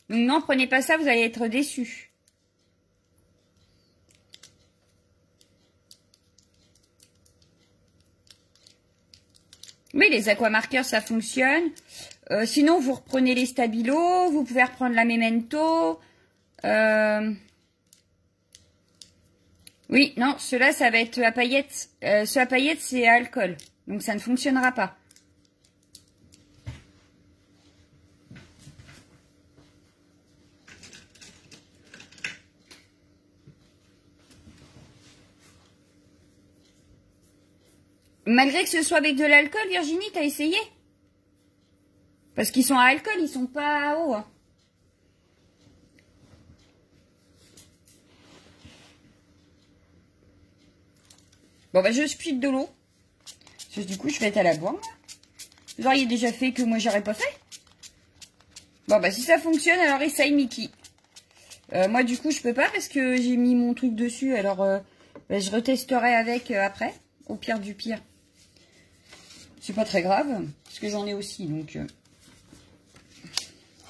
Donc non, prenez pas ça, vous allez être déçus. Oui, les aquamarqueurs, ça fonctionne. Sinon, vous reprenez les Stabilo. Vous pouvez reprendre la Memento. Oui, non, ceux-là, ça va être à paillettes. Ceux à paillettes, c'est à alcool. Donc, ça ne fonctionnera pas. Malgré que ce soit avec de l'alcool, Virginie, t'as essayé? Parce qu'ils sont à alcool, ils sont pas à eau. Hein. Bon, bah, je speed de l'eau. Parce que du coup, je vais être à la boire. Vous auriez déjà fait que moi, j'aurais pas fait. Bon, bah, si ça fonctionne, alors essaye, Mickey. Moi, du coup, je peux pas parce que j'ai mis mon truc dessus. Alors, bah, je retesterai avec après. Au pire du pire. C'est pas très grave. Parce que j'en ai aussi, donc...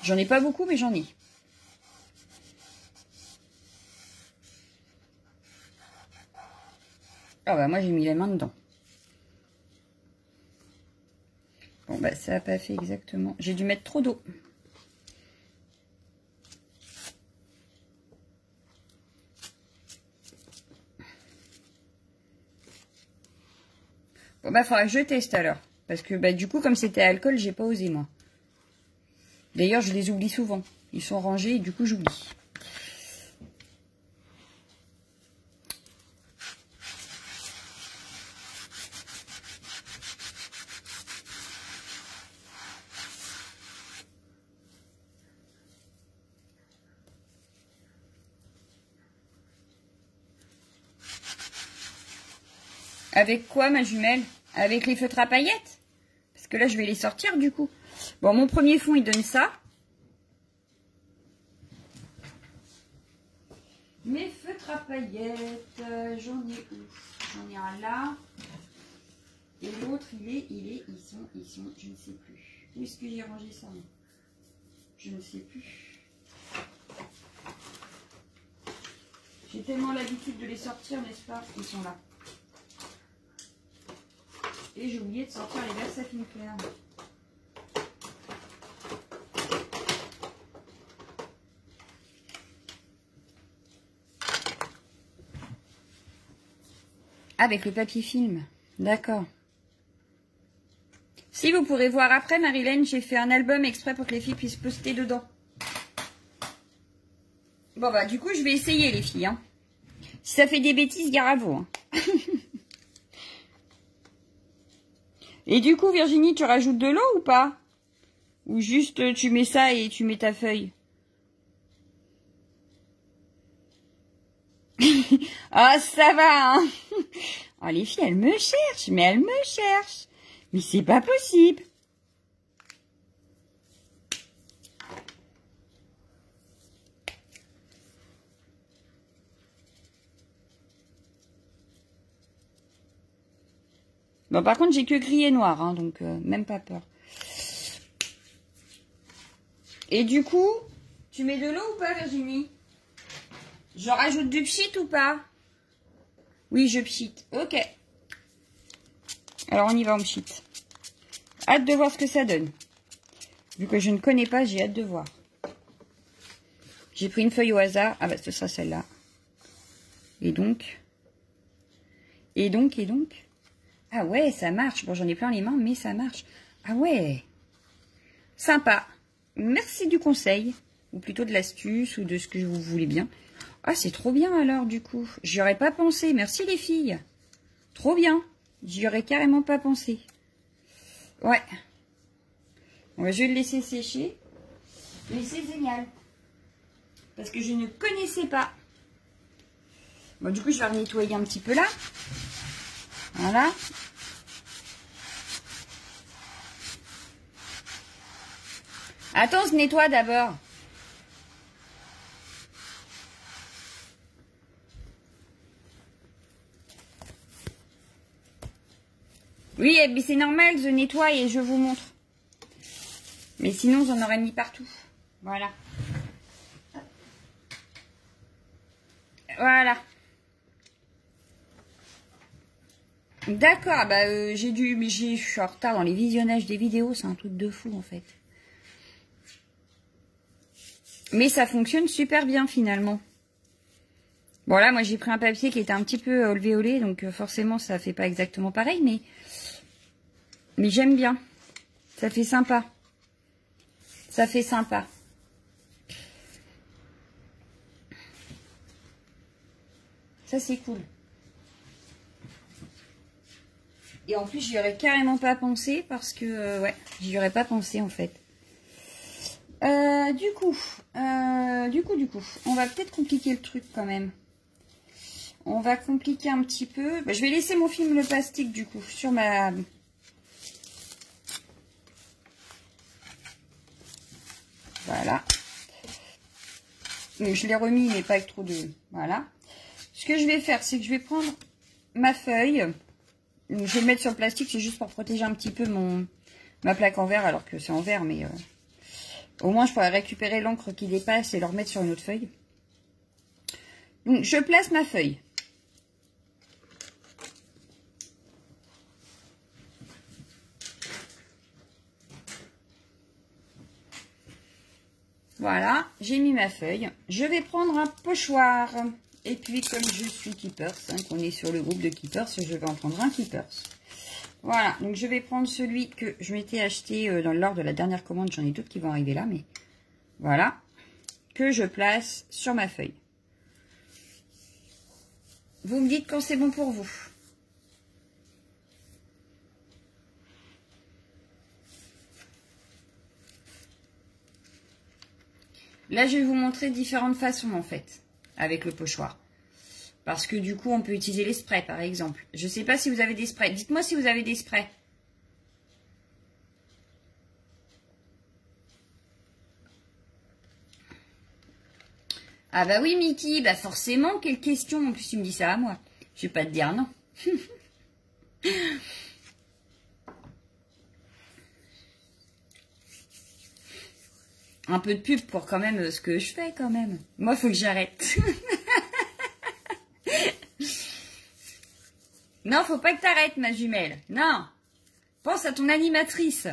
J'en ai pas beaucoup, mais j'en ai. Ah bah moi j'ai mis les mains dedans. Bon bah ça n'a pas fait exactement. J'ai dû mettre trop d'eau. Bon bah faudra que je teste alors. Parce que bah du coup comme c'était alcool, j'ai pas osé moi. D'ailleurs je les oublie souvent. Ils sont rangés et du coup j'oublie. Avec quoi, ma jumelle? Avec les feutres à paillettes? Parce que là, je vais les sortir, du coup. Bon, mon premier fond, il donne ça. Mes feutres à paillettes, j'en ai où? J'en ai un là. Et l'autre, ils sont, je ne sais plus. Où est-ce que j'ai rangé ça? Je ne sais plus. J'ai tellement l'habitude de les sortir, n'est-ce pas? Ils sont là. Et j'ai oublié de sortir les verres saphine clair. Avec le papier film. D'accord. Si vous pourrez voir après, Marilène, j'ai fait un album exprès pour que les filles puissent poster dedans. Bon bah du coup, je vais essayer les filles. Hein. Si ça fait des bêtises, gare à vous. Hein. Et du coup, Virginie, tu rajoutes de l'eau ou pas? Ou juste tu mets ça et tu mets ta feuille? Ah, ça va, hein. Oh, les filles, elles me cherchent, mais elles me cherchent. Mais c'est pas possible. Bon, par contre, j'ai que gris et noir, hein, donc même pas peur. Et du coup, tu mets de l'eau ou pas, Virginie? Je rajoute du pchit ou pas? Oui, je pchit. Ok. Alors, on y va en pchit. Hâte de voir ce que ça donne. Vu que je ne connais pas, j'ai hâte de voir. J'ai pris une feuille au hasard. Ah bah, ce sera celle-là. Et donc... Ah ouais, ça marche. Bon, j'en ai plein les mains, mais ça marche. Ah ouais. Sympa. Merci du conseil. Ou plutôt de l'astuce ou de ce que vous voulez bien. Ah, c'est trop bien alors, du coup. J'y aurais pas pensé. Merci les filles. Trop bien. J'y aurais carrément pas pensé. Ouais. Bon, je vais le laisser sécher. Mais c'est génial. Parce que je ne connaissais pas. Bon, du coup, je vais nettoyer un petit peu là. Voilà. Attends, je nettoie d'abord. Oui, mais c'est normal, je nettoie et je vous montre. Mais sinon, j'en aurais mis partout. Voilà. Voilà. D'accord, bah mais je suis en retard dans les visionnages des vidéos, c'est un truc de fou en fait. Mais ça fonctionne super bien finalement. Bon là, moi j'ai pris un papier qui était un petit peu olé, donc forcément ça fait pas exactement pareil, mais j'aime bien. Ça fait sympa. Ça fait sympa. Ça c'est cool. Et en plus, j'y aurais carrément pas pensé parce que, ouais, j'y aurais pas pensé en fait. Du coup, on va peut-être compliquer le truc quand même. On va compliquer un petit peu. Bah, je vais laisser mon film le plastique du coup sur ma... Voilà. Donc, je l'ai remis mais pas avec trop de... Voilà. Ce que je vais faire, c'est que je vais prendre ma feuille. Donc, je vais le mettre sur le plastique, c'est juste pour protéger un petit peu ma plaque en verre alors que c'est en verre, mais... Au moins, je pourrais récupérer l'encre qui dépasse et le remettre sur une autre feuille. Donc, je place ma feuille. Voilà, j'ai mis ma feuille. Je vais prendre un pochoir. Et puis, comme je suis Keepers, hein, qu'on est sur le groupe de Keepers, je vais en prendre un Keepers. Voilà, donc je vais prendre celui que je m'étais acheté lors de la dernière commande. J'en ai d'autres qui vont arriver là, mais voilà. Que je place sur ma feuille. Vous me dites quand c'est bon pour vous. Là, je vais vous montrer différentes façons, en fait, avec le pochoir. Parce que, du coup, on peut utiliser les sprays, par exemple. Je ne sais pas si vous avez des sprays. Dites-moi si vous avez des sprays. Ah bah oui, Mickey, bah forcément, quelle question. En plus, tu me dis ça à moi. Je vais pas te dire non. Un peu de pub pour quand même ce que je fais quand même. Moi, faut que j'arrête. Non, faut pas que t'arrêtes, ma jumelle. Non. Pense à ton animatrice.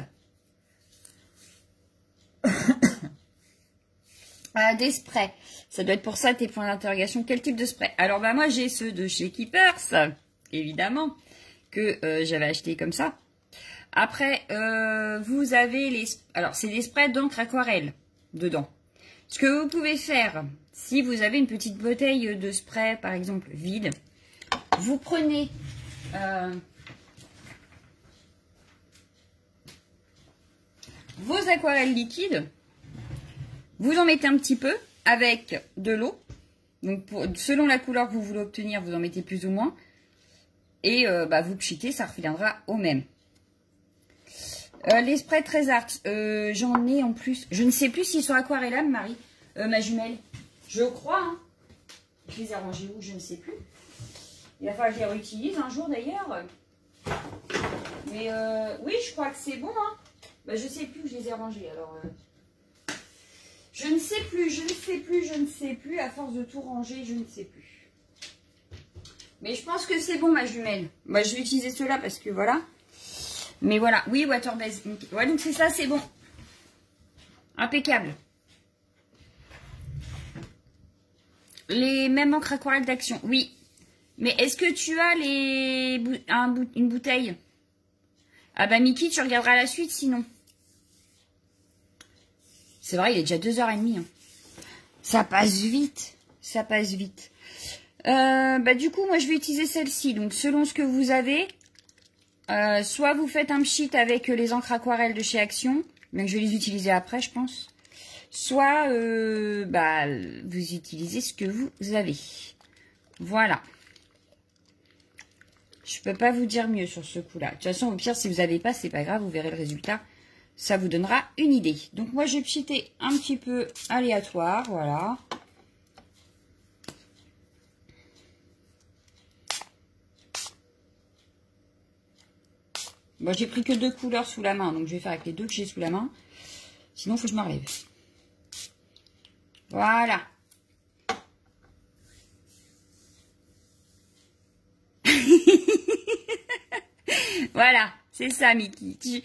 Des sprays. Ça doit être pour ça tes points d'interrogation. Quel type de spray? Alors, bah moi, j'ai ceux de chez Keepers, évidemment, que j'avais acheté comme ça. Après, vous avez les... Alors, c'est des sprays d'encre aquarelle dedans. Ce que vous pouvez faire, si vous avez une petite bouteille de spray, par exemple, vide, vous prenez... vos aquarelles liquides, vous en mettez un petit peu avec de l'eau. Donc, selon la couleur que vous voulez obtenir, vous en mettez plus ou moins. Et bah, vous pchitez, ça reviendra au même. Les sprays très art, j'en ai en plus. Je ne sais plus s'ils sont aquarellables, Marie, ma jumelle. Je crois. Hein. Je les ai rangés où? Je ne sais plus. Il va falloir que je les réutilise un jour d'ailleurs. Mais oui, je crois que c'est bon. Hein. Bah, je ne sais plus où je les ai rangés. Alors, je ne sais plus. À force de tout ranger, je ne sais plus. Mais je pense que c'est bon, ma jumelle. Bah, je vais utiliser ceux-là parce que voilà. Mais voilà, oui, water-based. Ouais, donc c'est ça, c'est bon. Impeccable. Les mêmes encres aquarelles d'Action, oui. Mais est-ce que tu as une bouteille? Ah bah Mickey, tu regarderas la suite sinon. C'est vrai, il est déjà 2h30. Hein. Ça passe vite. Ça passe vite. Bah du coup, moi je vais utiliser celle-ci. Donc selon ce que vous avez... soit vous faites un pchit avec les encres aquarelles de chez Action, mais je vais les utiliser après, je pense. Soit bah, vous utilisez ce que vous avez. Voilà. Je peux pas vous dire mieux sur ce coup-là. De toute façon, au pire, si vous n'avez pas, c'est pas grave, vous verrez le résultat. Ça vous donnera une idée. Donc moi, j'ai pchité un petit peu aléatoire, voilà. Bon, j'ai pris que 2 couleurs sous la main, donc je vais faire avec les 2 que j'ai sous la main. Sinon, il faut que je me relève. Voilà. Voilà, c'est ça, Mickey.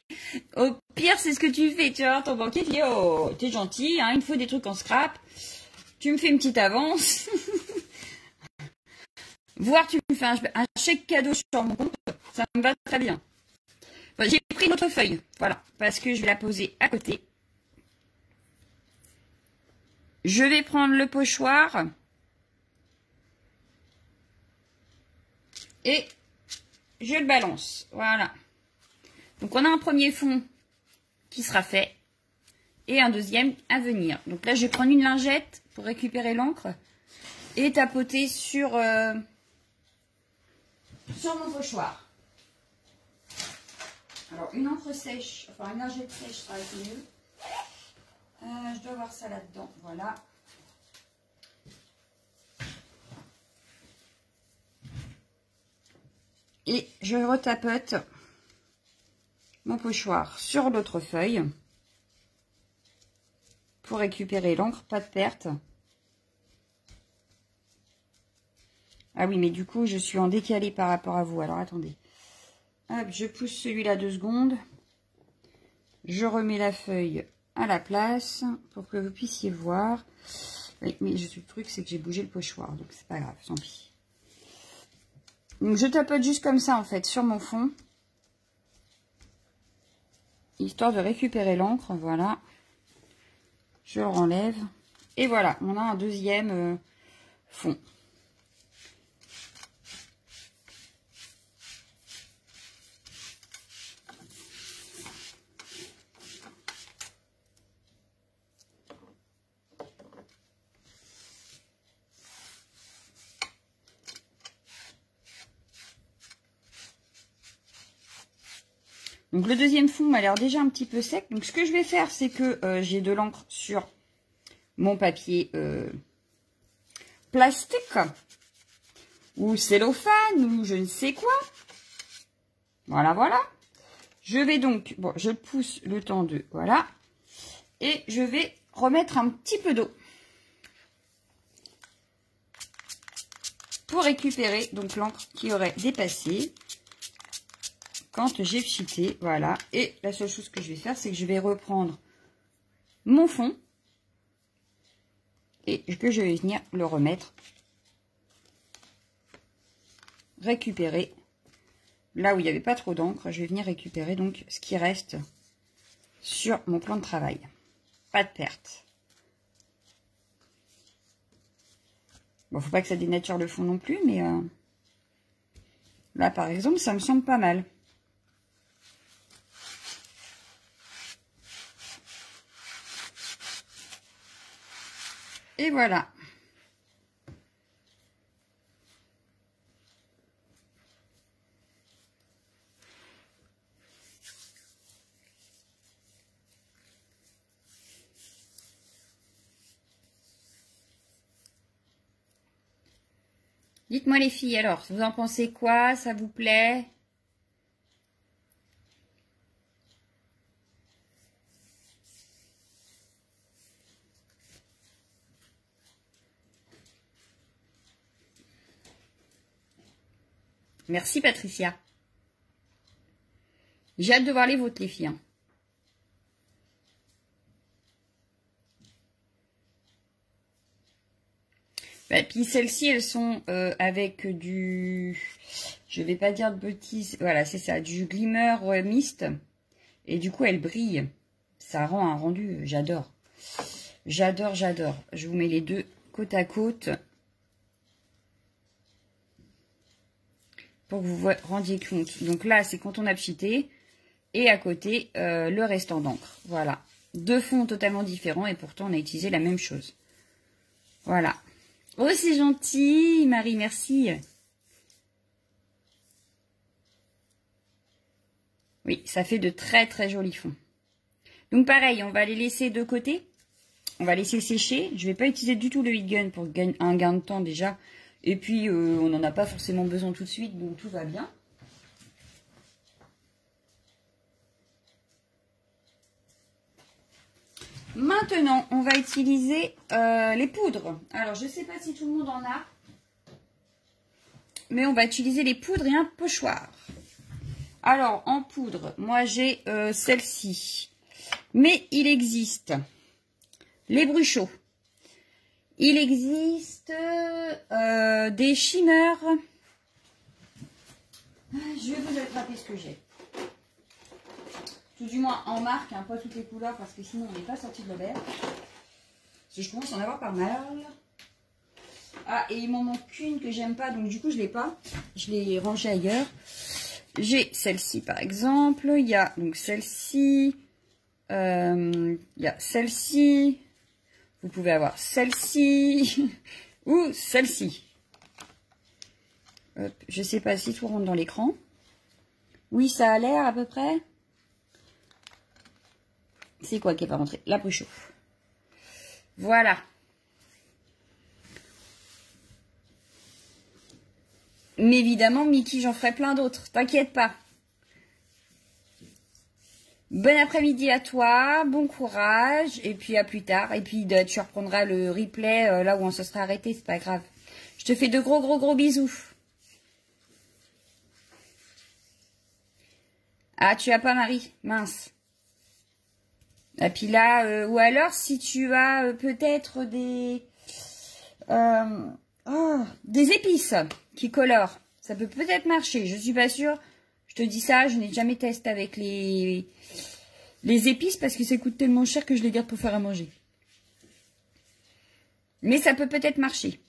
Au pire, c'est ce que tu fais. Tu vois, ton banquier, tu dis, oh, t'es gentil, hein, il me faut des trucs en scrap. Tu me fais une petite avance. Voire tu me fais un chèque cadeau sur mon compte. Ça me va très bien. Bon, j'ai pris notre feuille. Voilà, parce que je vais la poser à côté. Je vais prendre le pochoir. Et je le balance. Voilà. Donc, on a un premier fond qui sera fait. Et un deuxième à venir. Donc là, je vais prendre une lingette pour récupérer l'encre. Et tapoter sur mon pochoir. Alors, une encre sèche. Enfin, une lingette sèche sera mieux. Je dois avoir ça là-dedans. Voilà. Et je retapote mon pochoir sur l'autre feuille pour récupérer l'encre, pas de perte. Ah oui, mais du coup, je suis en décalé par rapport à vous. Alors, attendez. Hop, je pousse celui-là 2 secondes. Je remets la feuille à la place pour que vous puissiez voir. Oui, mais le truc, c'est que j'ai bougé le pochoir, donc c'est pas grave, tant pis. Donc, je tapote juste comme ça, en fait, sur mon fond. Histoire de récupérer l'encre, voilà. Je le renlève. Et voilà, on a un deuxième fond. Donc le deuxième fond m'a l'air déjà un petit peu sec. Donc ce que je vais faire, c'est que j'ai de l'encre sur mon papier plastique ou cellophane ou je ne sais quoi. Voilà, voilà. Je vais donc, bon, je pousse le temps de, voilà. Et je vais remettre un petit peu d'eau pour récupérer donc l'encre qui aurait dépassé quand j'ai pchité, voilà. Et la seule chose que je vais faire, c'est que je vais reprendre mon fond et que je vais venir le remettre, récupérer là où il n'y avait pas trop d'encre. Je vais venir récupérer donc ce qui reste sur mon plan de travail. Pas de perte. Bon, faut pas que ça dénature le fond non plus, mais là par exemple, ça me semble pas mal. Et voilà. Dites-moi les filles, alors, vous en pensez quoi? Ça vous plaît? Merci Patricia. J'ai hâte de voir les vôtres, les filles. Hein. Bah, puis celles-ci, elles sont avec du... Je vais pas dire de bêtises. Voilà, c'est ça, du glimmer mist. Et du coup, elles brillent. Ça rend un rendu, j'adore. J'adore, j'adore. Je vous mets les deux côte à côte. Pour que vous vous rendiez compte. Donc là, c'est quand on a pchité. Et à côté, le restant d'encre. Voilà. Deux fonds totalement différents et pourtant, on a utilisé la même chose. Voilà. Oh, c'est gentil, Marie, merci. Oui, ça fait de très très jolis fonds. Donc pareil, on va les laisser de côté. On va laisser sécher. Je ne vais pas utiliser du tout le heat gun pour un gain de temps déjà. Et puis, on n'en a pas forcément besoin tout de suite, donc tout va bien. Maintenant, on va utiliser les poudres. Alors, je ne sais pas si tout le monde en a. Mais on va utiliser les poudres et un pochoir. Alors, en poudre, moi j'ai celle-ci. Mais il existe les Bruchot. Il existe des shimmers. Je vais vous attraper ce que j'ai. Tout du moins en marque, hein, pas toutes les couleurs, parce que sinon on n'est pas sorti de l'auberge. Parce que je commence à en avoir pas mal. Ah, et il m'en manque une que j'aime pas, donc du coup je l'ai pas. Je l'ai rangée ailleurs. J'ai celle-ci par exemple. Il y a donc celle-ci. Il y a celle-ci. Vous pouvez avoir celle-ci. Ou celle-ci. Je sais pas si tout rentre dans l'écran. Oui, ça a l'air à peu près. C'est quoi qui n'est pas rentré? La Bruchot. Voilà. Mais évidemment, Mickey, j'en ferai plein d'autres. T'inquiète pas. Bon après-midi à toi. Bon courage. Et puis à plus tard. Et puis tu reprendras le replay là où on se sera arrêté. C'est pas grave. Je te fais de gros bisous. Ah, tu as pas Marie? Mince. Et puis là, ou alors si tu as peut-être des épices qui colorent, ça peut peut-être marcher. Je suis pas sûre. Je te dis ça, je n'ai jamais testé avec les épices parce que ça coûte tellement cher que je les garde pour faire à manger. Mais ça peut peut-être marcher.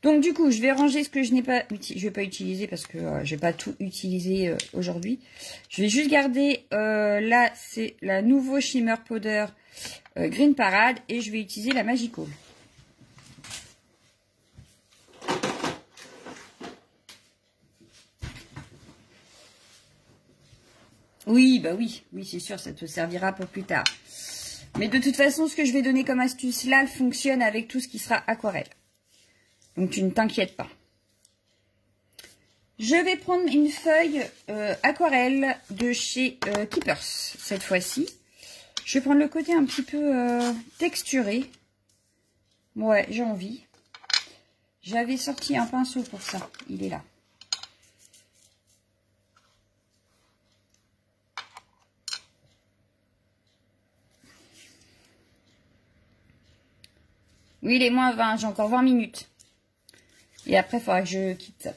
Donc du coup, je vais ranger ce que je n'ai pas, je vais pas utiliser parce que je vais pas tout utiliser aujourd'hui. Je vais juste garder, là c'est la nouveau Shimmer Powder Green Parade et je vais utiliser la Magical. Oui, bah oui, c'est sûr, ça te servira pour plus tard. Mais de toute façon, ce que je vais donner comme astuce là, elle fonctionne avec tout ce qui sera aquarelle. Donc, tu ne t'inquiètes pas. Je vais prendre une feuille aquarelle de chez Keepers, cette fois-ci. Je vais prendre le côté un petit peu texturé. Ouais, j'ai envie. J'avais sorti un pinceau pour ça. Il est là. Oui, il est moins 20. J'ai encore 20 minutes. Et après, il faudra que je quitte.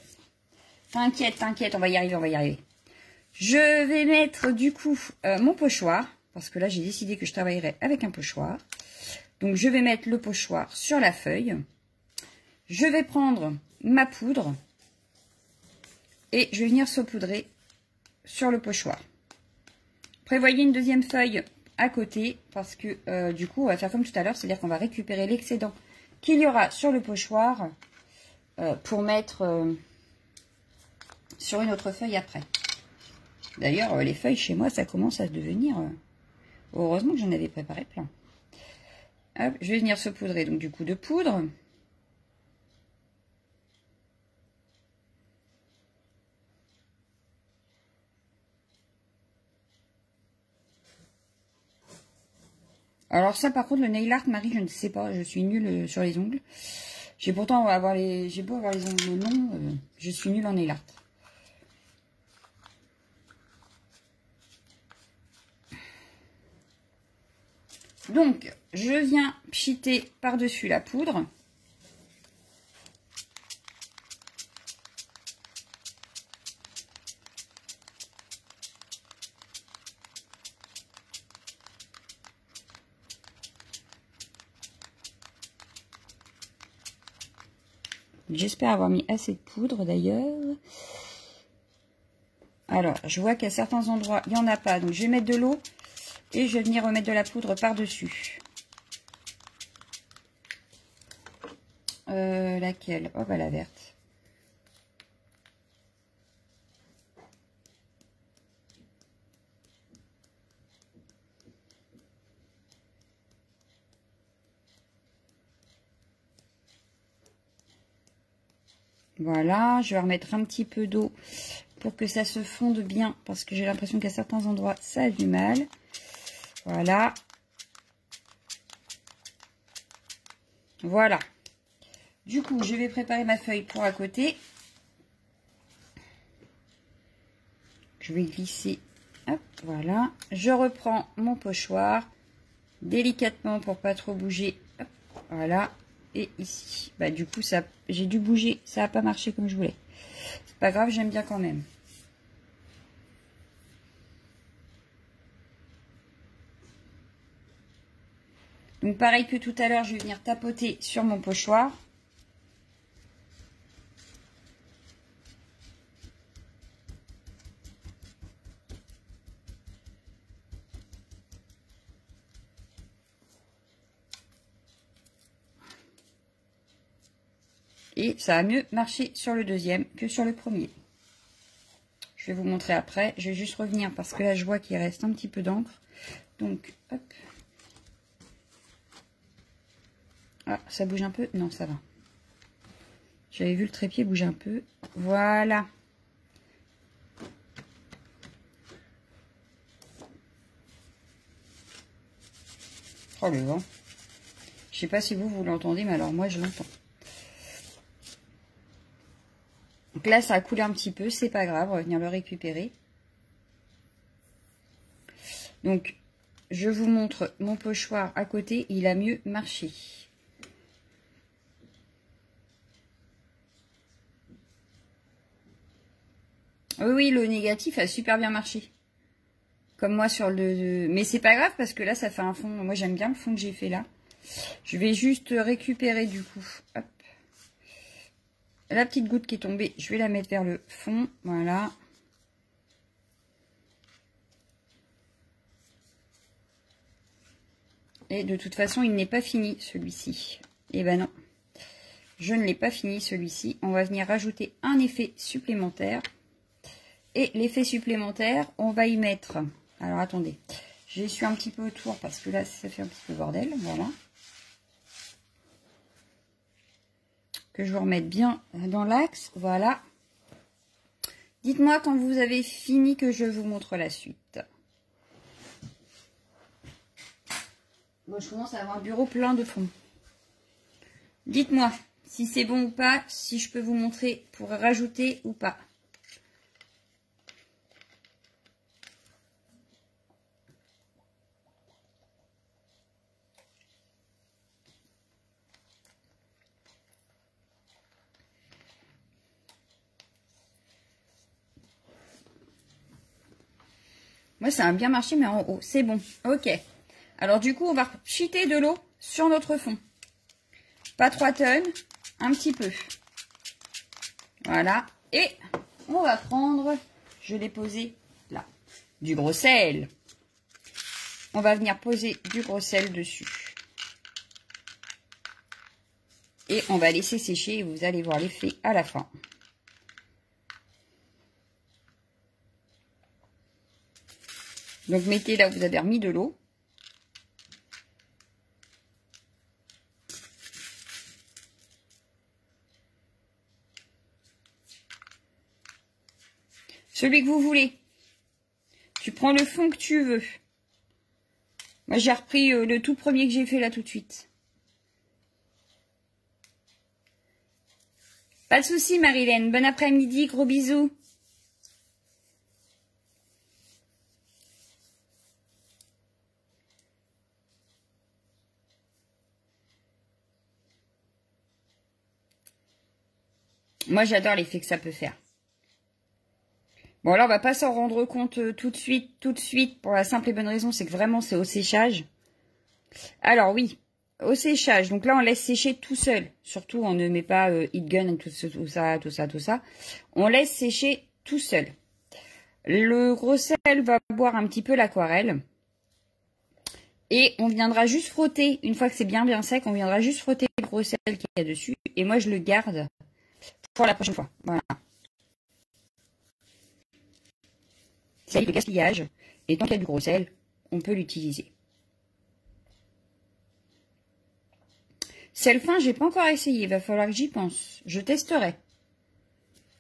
T'inquiète, on va y arriver, Je vais mettre du coup mon pochoir. Parce que là, j'ai décidé que je travaillerai avec un pochoir. Donc, je vais mettre le pochoir sur la feuille. Je vais prendre ma poudre. Et je vais venir saupoudrer sur le pochoir. Prévoyez une deuxième feuille à côté. Parce que du coup, on va faire comme tout à l'heure. C'est-à-dire qu'on va récupérer l'excédent qu'il y aura sur le pochoir. Pour mettre sur une autre feuille après. D'ailleurs, les feuilles chez moi, ça commence à devenir... heureusement que j'en avais préparé plein. Hop, je vais venir saupoudrer donc du coup de poudre. Alors ça, par contre, le nail art, Marie, je ne sais pas. Je suis nulle sur les ongles. J'ai pourtant j'ai beau avoir les ongles longs, je suis nulle en nail art. Donc, je viens pchiter par-dessus la poudre. J'espère avoir mis assez de poudre d'ailleurs. Alors, je vois qu'à certains endroits, il n'y en a pas. Donc, je vais mettre de l'eau et je vais venir remettre de la poudre par-dessus. Laquelle? Oh, bah la verte. Voilà, je vais remettre un petit peu d'eau pour que ça se fonde bien, parce que j'ai l'impression qu'à certains endroits, ça a du mal. Voilà. Voilà. Du coup, je vais préparer ma feuille pour à côté. Je vais glisser. Hop, voilà. Je reprends mon pochoir délicatement pour pas trop bouger. Hop, voilà. Et ici. Bah, du coup, ça, j'ai dû bouger. Ça n'a pas marché comme je voulais. C'est pas grave, j'aime bien quand même. Donc, pareil que tout à l'heure, je vais venir tapoter sur mon pochoir. Et ça a mieux marché sur le deuxième que sur le premier. Je vais vous montrer après. Je vais juste revenir parce que là, je vois qu'il reste un petit peu d'encre. Donc, hop. Ah, ça bouge un peu? Non, ça va. J'avais vu le trépied bouger un peu. Voilà. Oh, le vent. Je sais pas si vous l'entendez, mais alors moi, je l'entends. Donc là, ça a coulé un petit peu. C'est pas grave. On va venir le récupérer. Donc, je vous montre mon pochoir à côté. Il a mieux marché. Oui, le négatif a super bien marché. Comme moi sur le... Mais c'est pas grave parce que là, ça fait un fond. Moi, j'aime bien le fond que j'ai fait là. Je vais juste récupérer du coup. Hop. La petite goutte qui est tombée, je vais la mettre vers le fond. Voilà. Et de toute façon, il n'est pas fini celui-ci. Eh ben non. Je ne l'ai pas fini celui-ci. On va venir rajouter un effet supplémentaire. Et l'effet supplémentaire, on va y mettre... Alors, attendez. J'essuie un petit peu autour parce que là, ça fait un petit peu bordel. Voilà. Que je vous remette bien dans l'axe. Voilà. Dites-moi quand vous avez fini que je vous montre la suite. Moi, je commence à avoir un bureau plein de fond. Dites-moi si c'est bon ou pas, si je peux vous montrer pour rajouter ou pas. Moi, ça a bien marché, mais en haut, c'est bon. Ok. Alors, du coup, on va cheater de l'eau sur notre fond. Pas 3 tonnes, un petit peu. Voilà. Et on va prendre, je l'ai posé là, du gros sel. On va venir poser du gros sel dessus. Et on va laisser sécher et vous allez voir l'effet à la fin. Donc, mettez là où vous avez remis de l'eau. Celui que vous voulez. Tu prends le fond que tu veux. Moi, j'ai repris le tout premier que j'ai fait là tout de suite. Pas de souci, Marilène. Bon après-midi, gros bisous. Moi, j'adore l'effet que ça peut faire. Bon, là, on va pas s'en rendre compte tout de suite, pour la simple et bonne raison, c'est que vraiment, c'est au séchage. Alors, oui, au séchage. Donc là, on laisse sécher tout seul. Surtout, on ne met pas heat gun, tout ça. On laisse sécher tout seul. Le gros sel va boire un petit peu l'aquarelle. Et on viendra juste frotter, une fois que c'est bien sec, on viendra juste frotter le gros sel qu'il y a dessus. Et moi, je le garde pour la prochaine fois. Voilà. Ça évite le gaspillage. Et tant qu'il y a du gros sel, on peut l'utiliser. Sel fin, j'ai pas encore essayé. Il va falloir que j'y pense. Je testerai.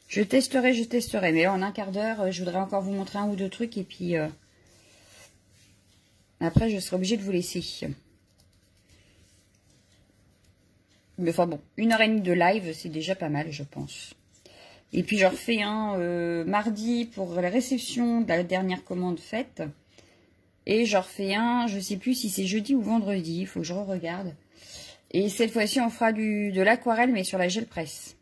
Je testerai. Mais là, en un quart d'heure, je voudrais encore vous montrer un ou deux trucs. Et puis, après, je serai obligée de vous laisser. Mais enfin bon, 1h30 de live, c'est déjà pas mal, je pense. Et puis j'en refais un mardi pour la réception de la dernière commande faite. Et j'en refais un, je sais plus si c'est jeudi ou vendredi, il faut que je regarde. Et cette fois-ci, on fera de l'aquarelle, mais sur la gel presse.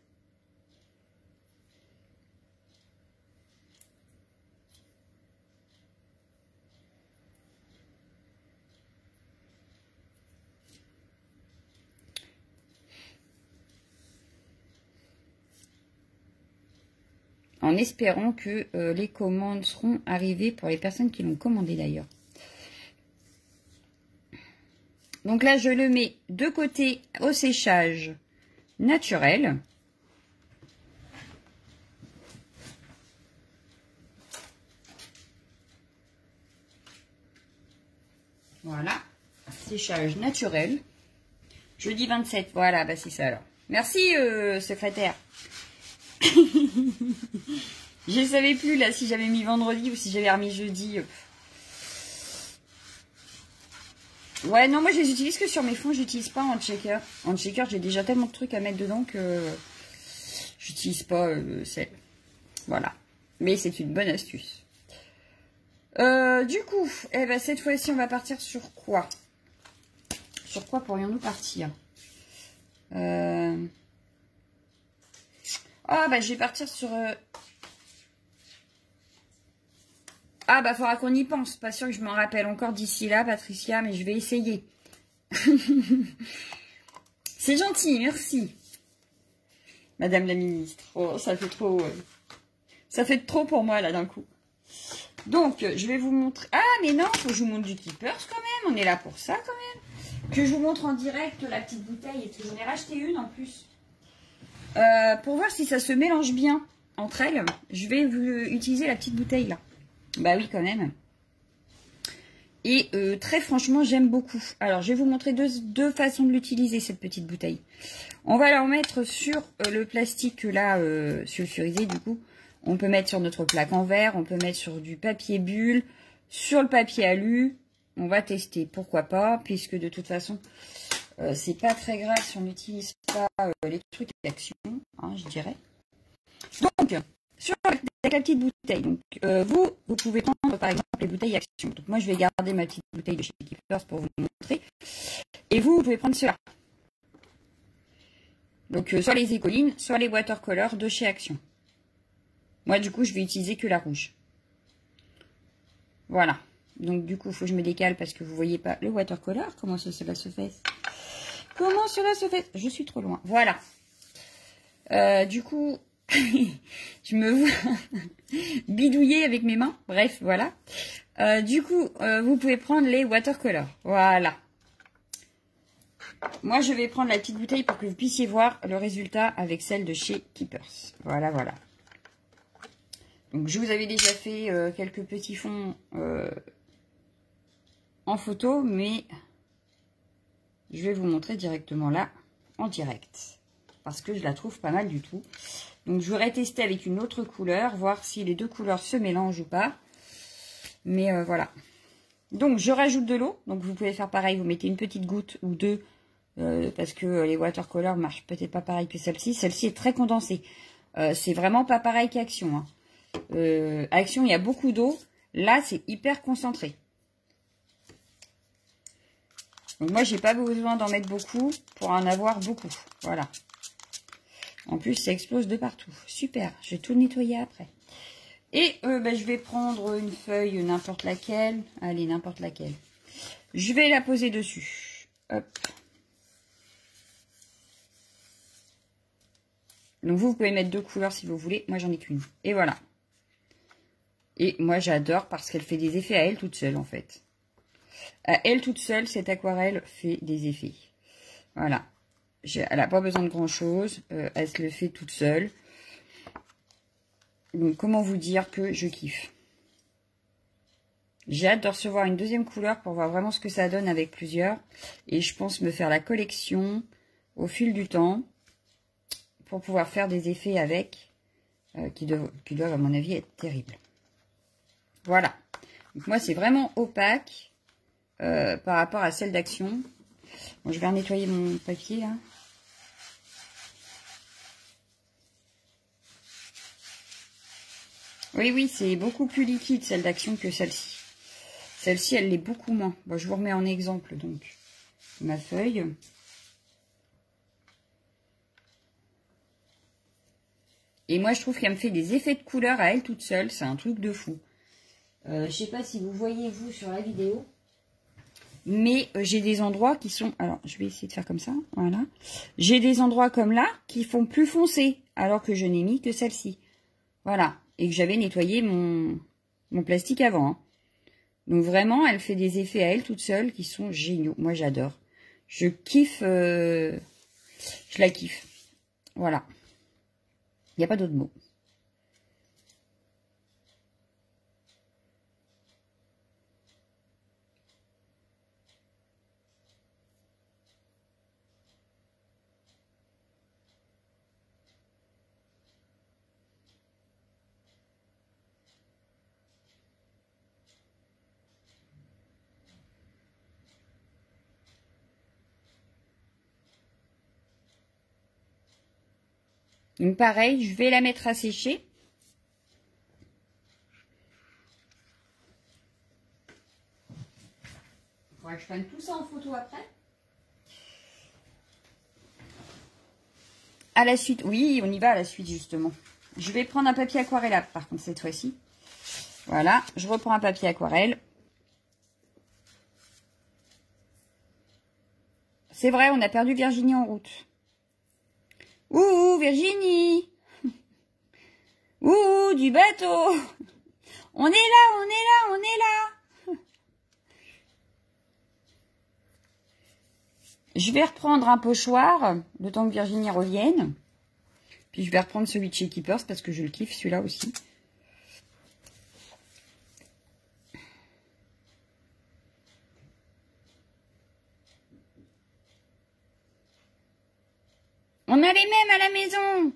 En espérant que les commandes seront arrivées pour les personnes qui l'ont commandé d'ailleurs. Donc là, je le mets de côté au séchage naturel. Voilà, séchage naturel. Jeudi 27, voilà, bah c'est ça alors. Merci, secrétaire. Je ne savais plus là si j'avais mis vendredi ou si j'avais remis jeudi. Ouais, non, moi je les utilise que sur mes fonds, j'utilise pas en checker. En checker, j'ai déjà tellement de trucs à mettre dedans que j'utilise pas celle. Voilà. Mais c'est une bonne astuce. Du coup, eh ben, cette fois-ci, on va partir sur quoi? Sur quoi pourrions-nous partir? Ah, bah, je vais partir sur... Ah, bah, faudra qu'on y pense. Pas sûr que je m'en rappelle encore d'ici là, Patricia, mais je vais essayer. C'est gentil, merci. Madame la ministre. Oh, ça fait trop... Ça fait trop pour moi, là, d'un coup. Donc, je vais vous montrer... Ah, mais non, faut que je vous montre du Keepers, quand même. On est là pour ça, quand même. Que je vous montre en direct la petite bouteille. Et j'en ai racheté une, en plus. Pour voir si ça se mélange bien entre elles, je vais utiliser la petite bouteille, là. Bah oui, quand même. Et très franchement, j'aime beaucoup. Alors, je vais vous montrer deux façons de l'utiliser, cette petite bouteille. On va la remettre sur le plastique, là, sulfurisé, du coup. On peut mettre sur notre plaque en verre, on peut mettre sur du papier bulle, sur le papier alu. On va tester, pourquoi pas, puisque de toute façon, c'est pas très grave si on n'utilise pas les trucs d'action, hein, je dirais. Donc, avec la petite bouteille, donc, vous pouvez prendre par exemple les bouteilles action. Donc moi, je vais garder ma petite bouteille de chez Keepers pour vous montrer. Et vous pouvez prendre cela. Donc, soit les écolines, soit les watercolors de chez Action. Moi, du coup, je vais utiliser que la rouge. Voilà. Donc, du coup, il faut que je me décale parce que vous ne voyez pas le watercolor. Comment cela se fait? Comment cela se fait? Je suis trop loin. Voilà. Du coup, je me vois bidouiller avec mes mains. Bref, voilà. Du coup, vous pouvez prendre les watercolors. Voilà. Moi, je vais prendre la petite bouteille pour que vous puissiez voir le résultat avec celle de chez Keepers. Voilà, voilà. Donc, je vous avais déjà fait quelques petits fonds en photo, mais je vais vous montrer directement là, en direct. Parce que je la trouve pas mal du tout. Donc, je voudrais tester avec une autre couleur, voir si les deux couleurs se mélangent ou pas. Mais voilà. Donc, je rajoute de l'eau. Donc, vous pouvez faire pareil. Vous mettez une petite goutte ou deux. Parce que les watercolors marchent peut-être pas pareil que celle-ci. Celle-ci est très condensée. C'est vraiment pas pareil qu'Action, hein. Action, il y a beaucoup d'eau. Là, c'est hyper concentré. Donc moi, j'ai pas besoin d'en mettre beaucoup pour en avoir beaucoup. Voilà. En plus, ça explose de partout. Super. Je vais tout nettoyer après. Et je vais prendre une feuille, n'importe laquelle. Allez, n'importe laquelle. Je vais la poser dessus. Hop. Donc vous pouvez mettre deux couleurs si vous voulez. Moi, j'en ai qu'une. Et voilà. Et moi, j'adore parce qu'elle fait des effets à elle toute seule, en fait. À elle toute seule, cette aquarelle fait des effets. Voilà. Elle n'a pas besoin de grand-chose. Elle se le fait toute seule. Donc, comment vous dire que je kiffe. J'ai hâte de recevoir une deuxième couleur pour voir vraiment ce que ça donne avec plusieurs. Et je pense me faire la collection au fil du temps pour pouvoir faire des effets avec qui doivent, à mon avis, être terribles. Voilà. Donc moi, c'est vraiment opaque par rapport à celle d'Action. Bon, je vais nettoyer mon papier, là. Oui, oui, c'est beaucoup plus liquide, celle d'Action, que celle-ci. Celle-ci, elle l'est beaucoup moins. Bon, je vous remets en exemple, donc, ma feuille. Et moi, je trouve qu'elle me fait des effets de couleur à elle toute seule. C'est un truc de fou. Je sais pas si vous voyez, vous, sur la vidéo. Mais j'ai des endroits qui sont... Alors, je vais essayer de faire comme ça. Voilà. J'ai des endroits comme là qui font plus foncé. Alors que je n'ai mis que celle-ci. Voilà. Et que j'avais nettoyé mon plastique avant. Hein. Donc vraiment, elle fait des effets à elle toute seule qui sont géniaux. Moi, j'adore. Je kiffe. Je la kiffe. Voilà. Il n'y a pas d'autre mot. Donc pareil, je vais la mettre à sécher. Il faudra que je prenne tout ça en photo après. À la suite, oui, on y va à la suite justement. Je vais prendre un papier aquarelle par contre cette fois-ci. Voilà, je reprends un papier aquarelle. C'est vrai, on a perdu Virginie en route. Ouh, Virginie! Ouh, du bateau! On est là, on est là, on est là! Je vais reprendre un pochoir, le temps que Virginie revienne. Puis je vais reprendre celui de chez Keepers parce que je le kiffe celui-là aussi. On a les mêmes à la maison!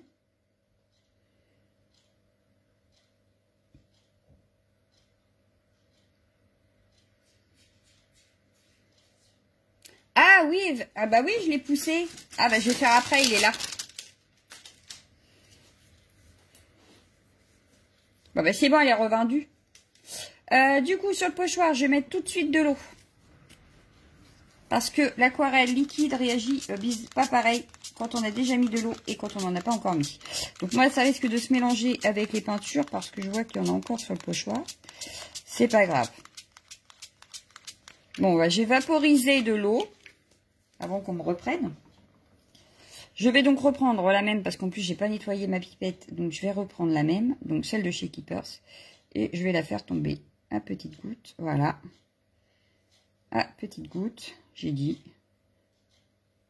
Ah oui, ah bah oui, je l'ai poussé. Ah bah je vais faire après, il est là. Bon bah c'est bon, elle est revendue. Du coup, sur le pochoir, je vais mettre tout de suite de l'eau. Parce que l'aquarelle liquide réagit pas pareil quand on a déjà mis de l'eau et quand on n'en a pas encore mis. Donc moi, ça risque de se mélanger avec les peintures parce que je vois qu'il y en a encore sur le pochoir. C'est pas grave. Bon, bah, j'ai vaporisé de l'eau avant qu'on me reprenne. Je vais donc reprendre la même parce qu'en plus, j'ai pas nettoyé ma pipette. Donc, je vais reprendre la même, donc celle de chez Keepers. Et je vais la faire tomber à petites gouttes. Voilà. À petites gouttes, j'ai dit.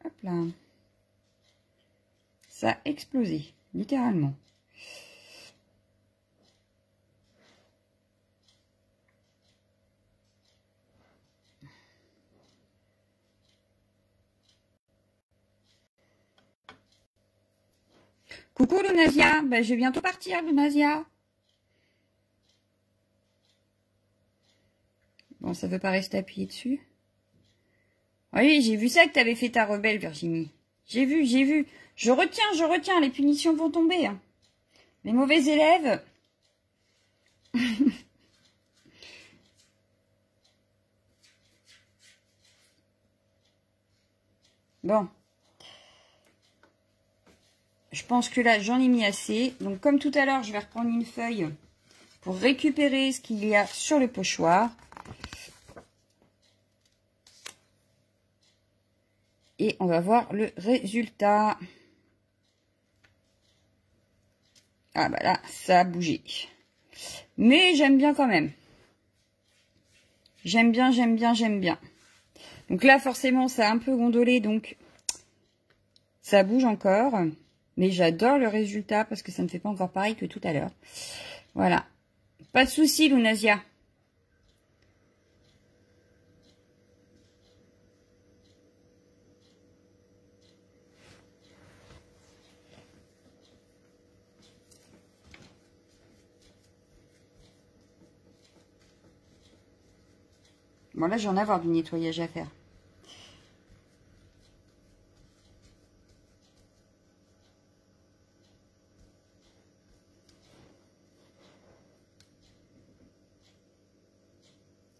Hop là. Ça a explosé, littéralement. Coucou Lunasia, ben, je vais bientôt partir Lunasia. Bon, ça veut pas rester appuyé dessus. Oui, j'ai vu ça que tu avais fait ta rebelle Virginie. J'ai vu, j'ai vu. Je retiens, les punitions vont tomber. Hein. Les mauvais élèves. Bon. Je pense que là, j'en ai mis assez. Donc, comme tout à l'heure, je vais reprendre une feuille pour récupérer ce qu'il y a sur le pochoir. Et on va voir le résultat. Ah bah là, ça a bougé. Mais j'aime bien quand même. J'aime bien, j'aime bien, j'aime bien. Donc là, forcément, ça a un peu gondolé, donc ça bouge encore. Mais j'adore le résultat parce que ça ne fait pas encore pareil que tout à l'heure. Voilà. Pas de souci, Lunasia. Bon, là, j'en ai avoir du nettoyage à faire.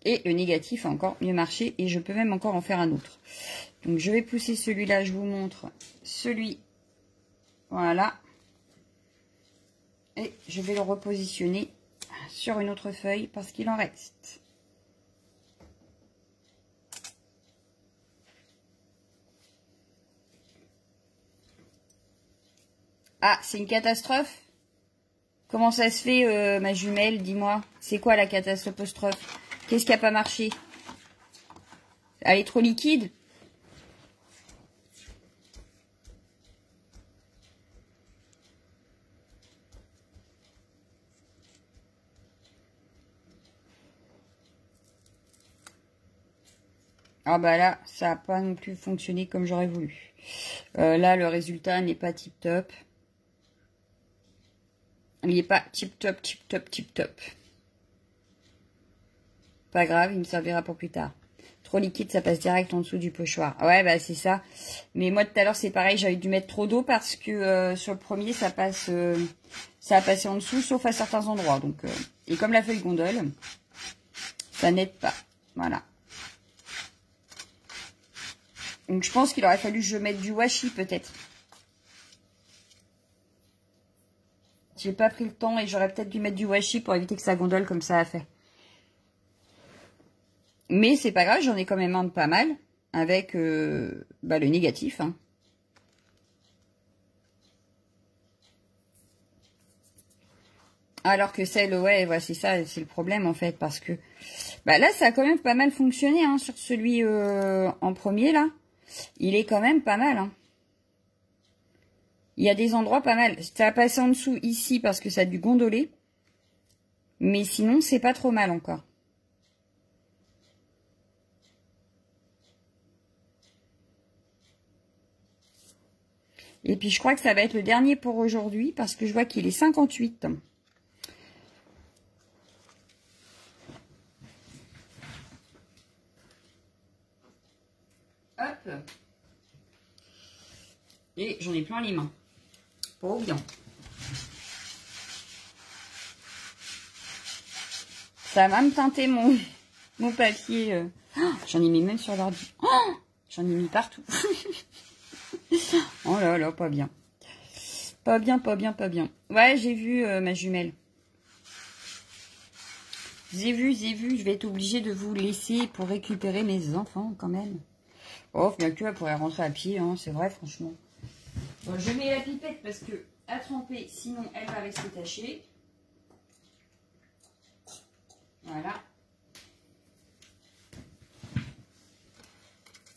Et le négatif a encore mieux marché et je peux même encore en faire un autre. Donc je vais pousser celui-là, je vous montre celui, voilà. Et je vais le repositionner sur une autre feuille parce qu'il en reste. Ah, c'est une catastrophe? Comment ça se fait, ma jumelle, dis-moi? C'est quoi la catastrophe? Qu'est-ce qui n'a pas marché? Elle est trop liquide? Ah bah là, ça n'a pas non plus fonctionné comme j'aurais voulu. Là, le résultat n'est pas tip top. Il n'est pas tip top, tip top, tip top. Pas grave, il me servira pour plus tard. Trop liquide, ça passe direct en dessous du pochoir. Ouais, bah c'est ça. Mais moi, tout à l'heure, c'est pareil, j'avais dû mettre trop d'eau parce que sur le premier, ça passe, ça a passé en dessous, sauf à certains endroits. Donc, et comme la feuille gondole, ça n'aide pas. Voilà. Donc, je pense qu'il aurait fallu que je mette du washi, peut-être. J'ai pas pris le temps et j'aurais peut-être dû mettre du washi pour éviter que ça gondole comme ça a fait. Mais c'est pas grave, j'en ai quand même un de pas mal avec bah, le négatif. Hein. Alors que celle, ouais, c'est ça, c'est le problème en fait. Parce que bah, là, ça a quand même pas mal fonctionné hein, sur celui en premier là. Il est quand même pas mal. Hein. Il y a des endroits pas mal. Ça a passé en dessous ici parce que ça a dû gondoler. Mais sinon, c'est pas trop mal encore. Et puis, je crois que ça va être le dernier pour aujourd'hui parce que je vois qu'il est 58. Hop. Et j'en ai plein les mains. Oh bien. Ça va me teinter mon papier. Oh, j'en ai mis même sur l'ordi. Oh, j'en ai mis partout. Oh là là, pas bien. Pas bien, pas bien, pas bien. Ouais, j'ai vu ma jumelle. J'ai vu. Je vais être obligée de vous laisser pour récupérer mes enfants quand même. Oh, bien que elle pourrait rentrer à pied, hein, c'est vrai, franchement. Bon, je mets la pipette parce que à tremper, sinon elle va rester tachée. Voilà.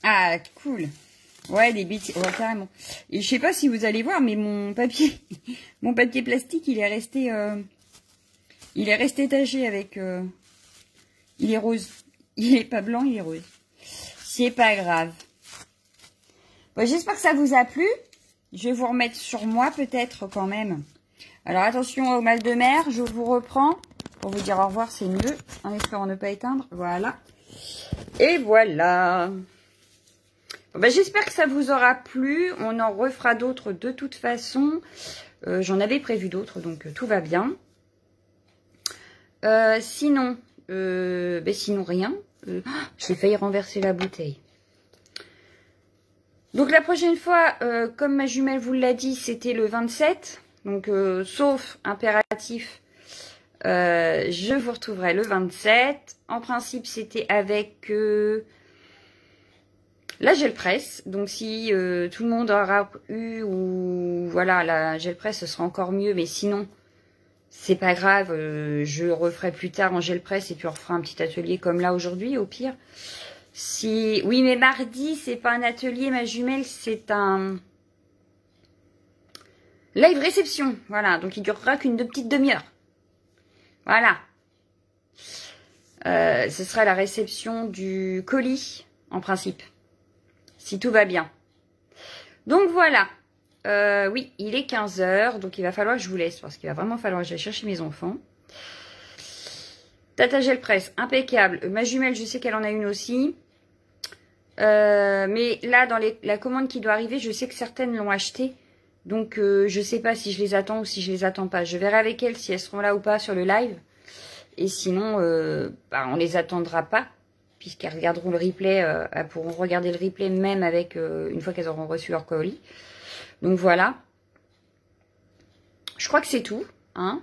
Ah, cool. Ouais, les bêtises, ouais, carrément. Et je sais pas si vous allez voir, mais mon papier plastique, il est resté taché avec, il est rose. Il est pas blanc, il est rose. C'est pas grave. Bon, j'espère que ça vous a plu. Je vais vous remettre sur moi peut-être quand même. Alors attention au mal de mer, je vous reprends pour vous dire au revoir, c'est mieux, en espérant ne pas éteindre. Voilà. Et voilà. Bon, ben, j'espère que ça vous aura plu. On en refera d'autres de toute façon. J'en avais prévu d'autres, donc tout va bien. Sinon rien. J'ai failli renverser la bouteille. Donc la prochaine fois, comme ma jumelle vous l'a dit, c'était le 27. Donc sauf impératif, je vous retrouverai le 27. En principe, c'était avec la gel presse. Donc si tout le monde aura eu ou voilà la gel presse, ce sera encore mieux. Mais sinon, c'est pas grave. Je referai plus tard en gel presse et puis on refera un petit atelier comme là aujourd'hui au pire. Si oui, mais mardi, c'est pas un atelier, ma jumelle, c'est un live réception. Voilà, donc il durera qu'une petite demi-heure. Voilà. Ce sera la réception du colis, en principe. Si tout va bien. Donc voilà. Oui, il est 15 h, donc il va falloir que je vous laisse, parce qu'il va vraiment falloir que j'aille chercher mes enfants. Tata Gel Presse, impeccable. Ma jumelle, je sais qu'elle en a une aussi. Mais là, dans la commande qui doit arriver, je sais que certaines l'ont acheté. Donc, je sais pas si je les attends ou si je les attends pas. Je verrai avec elles si elles seront là ou pas sur le live. Et sinon, on les attendra pas, puisqu'elles regarderont le replay, elles pourront regarder le replay même avec une fois qu'elles auront reçu leur colis. Donc voilà. Je crois que c'est tout. Hein.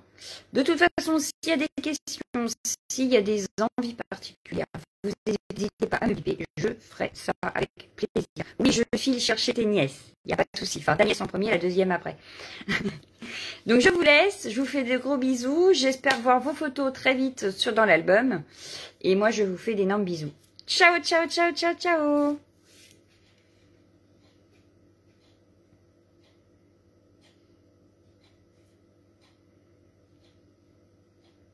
De toute façon, s'il y a des questions, s'il y a des envies particulières, vous n'hésitez pas à me biper, je ferai ça avec plaisir. Oui, je file chercher tes nièces, il n'y a pas de souci. Enfin, ta nièce en premier, la deuxième après. Donc je vous laisse, je vous fais de gros bisous. J'espère voir vos photos très vite dans l'album. Et moi, je vous fais d'énormes bisous. Ciao, ciao, ciao, ciao, ciao.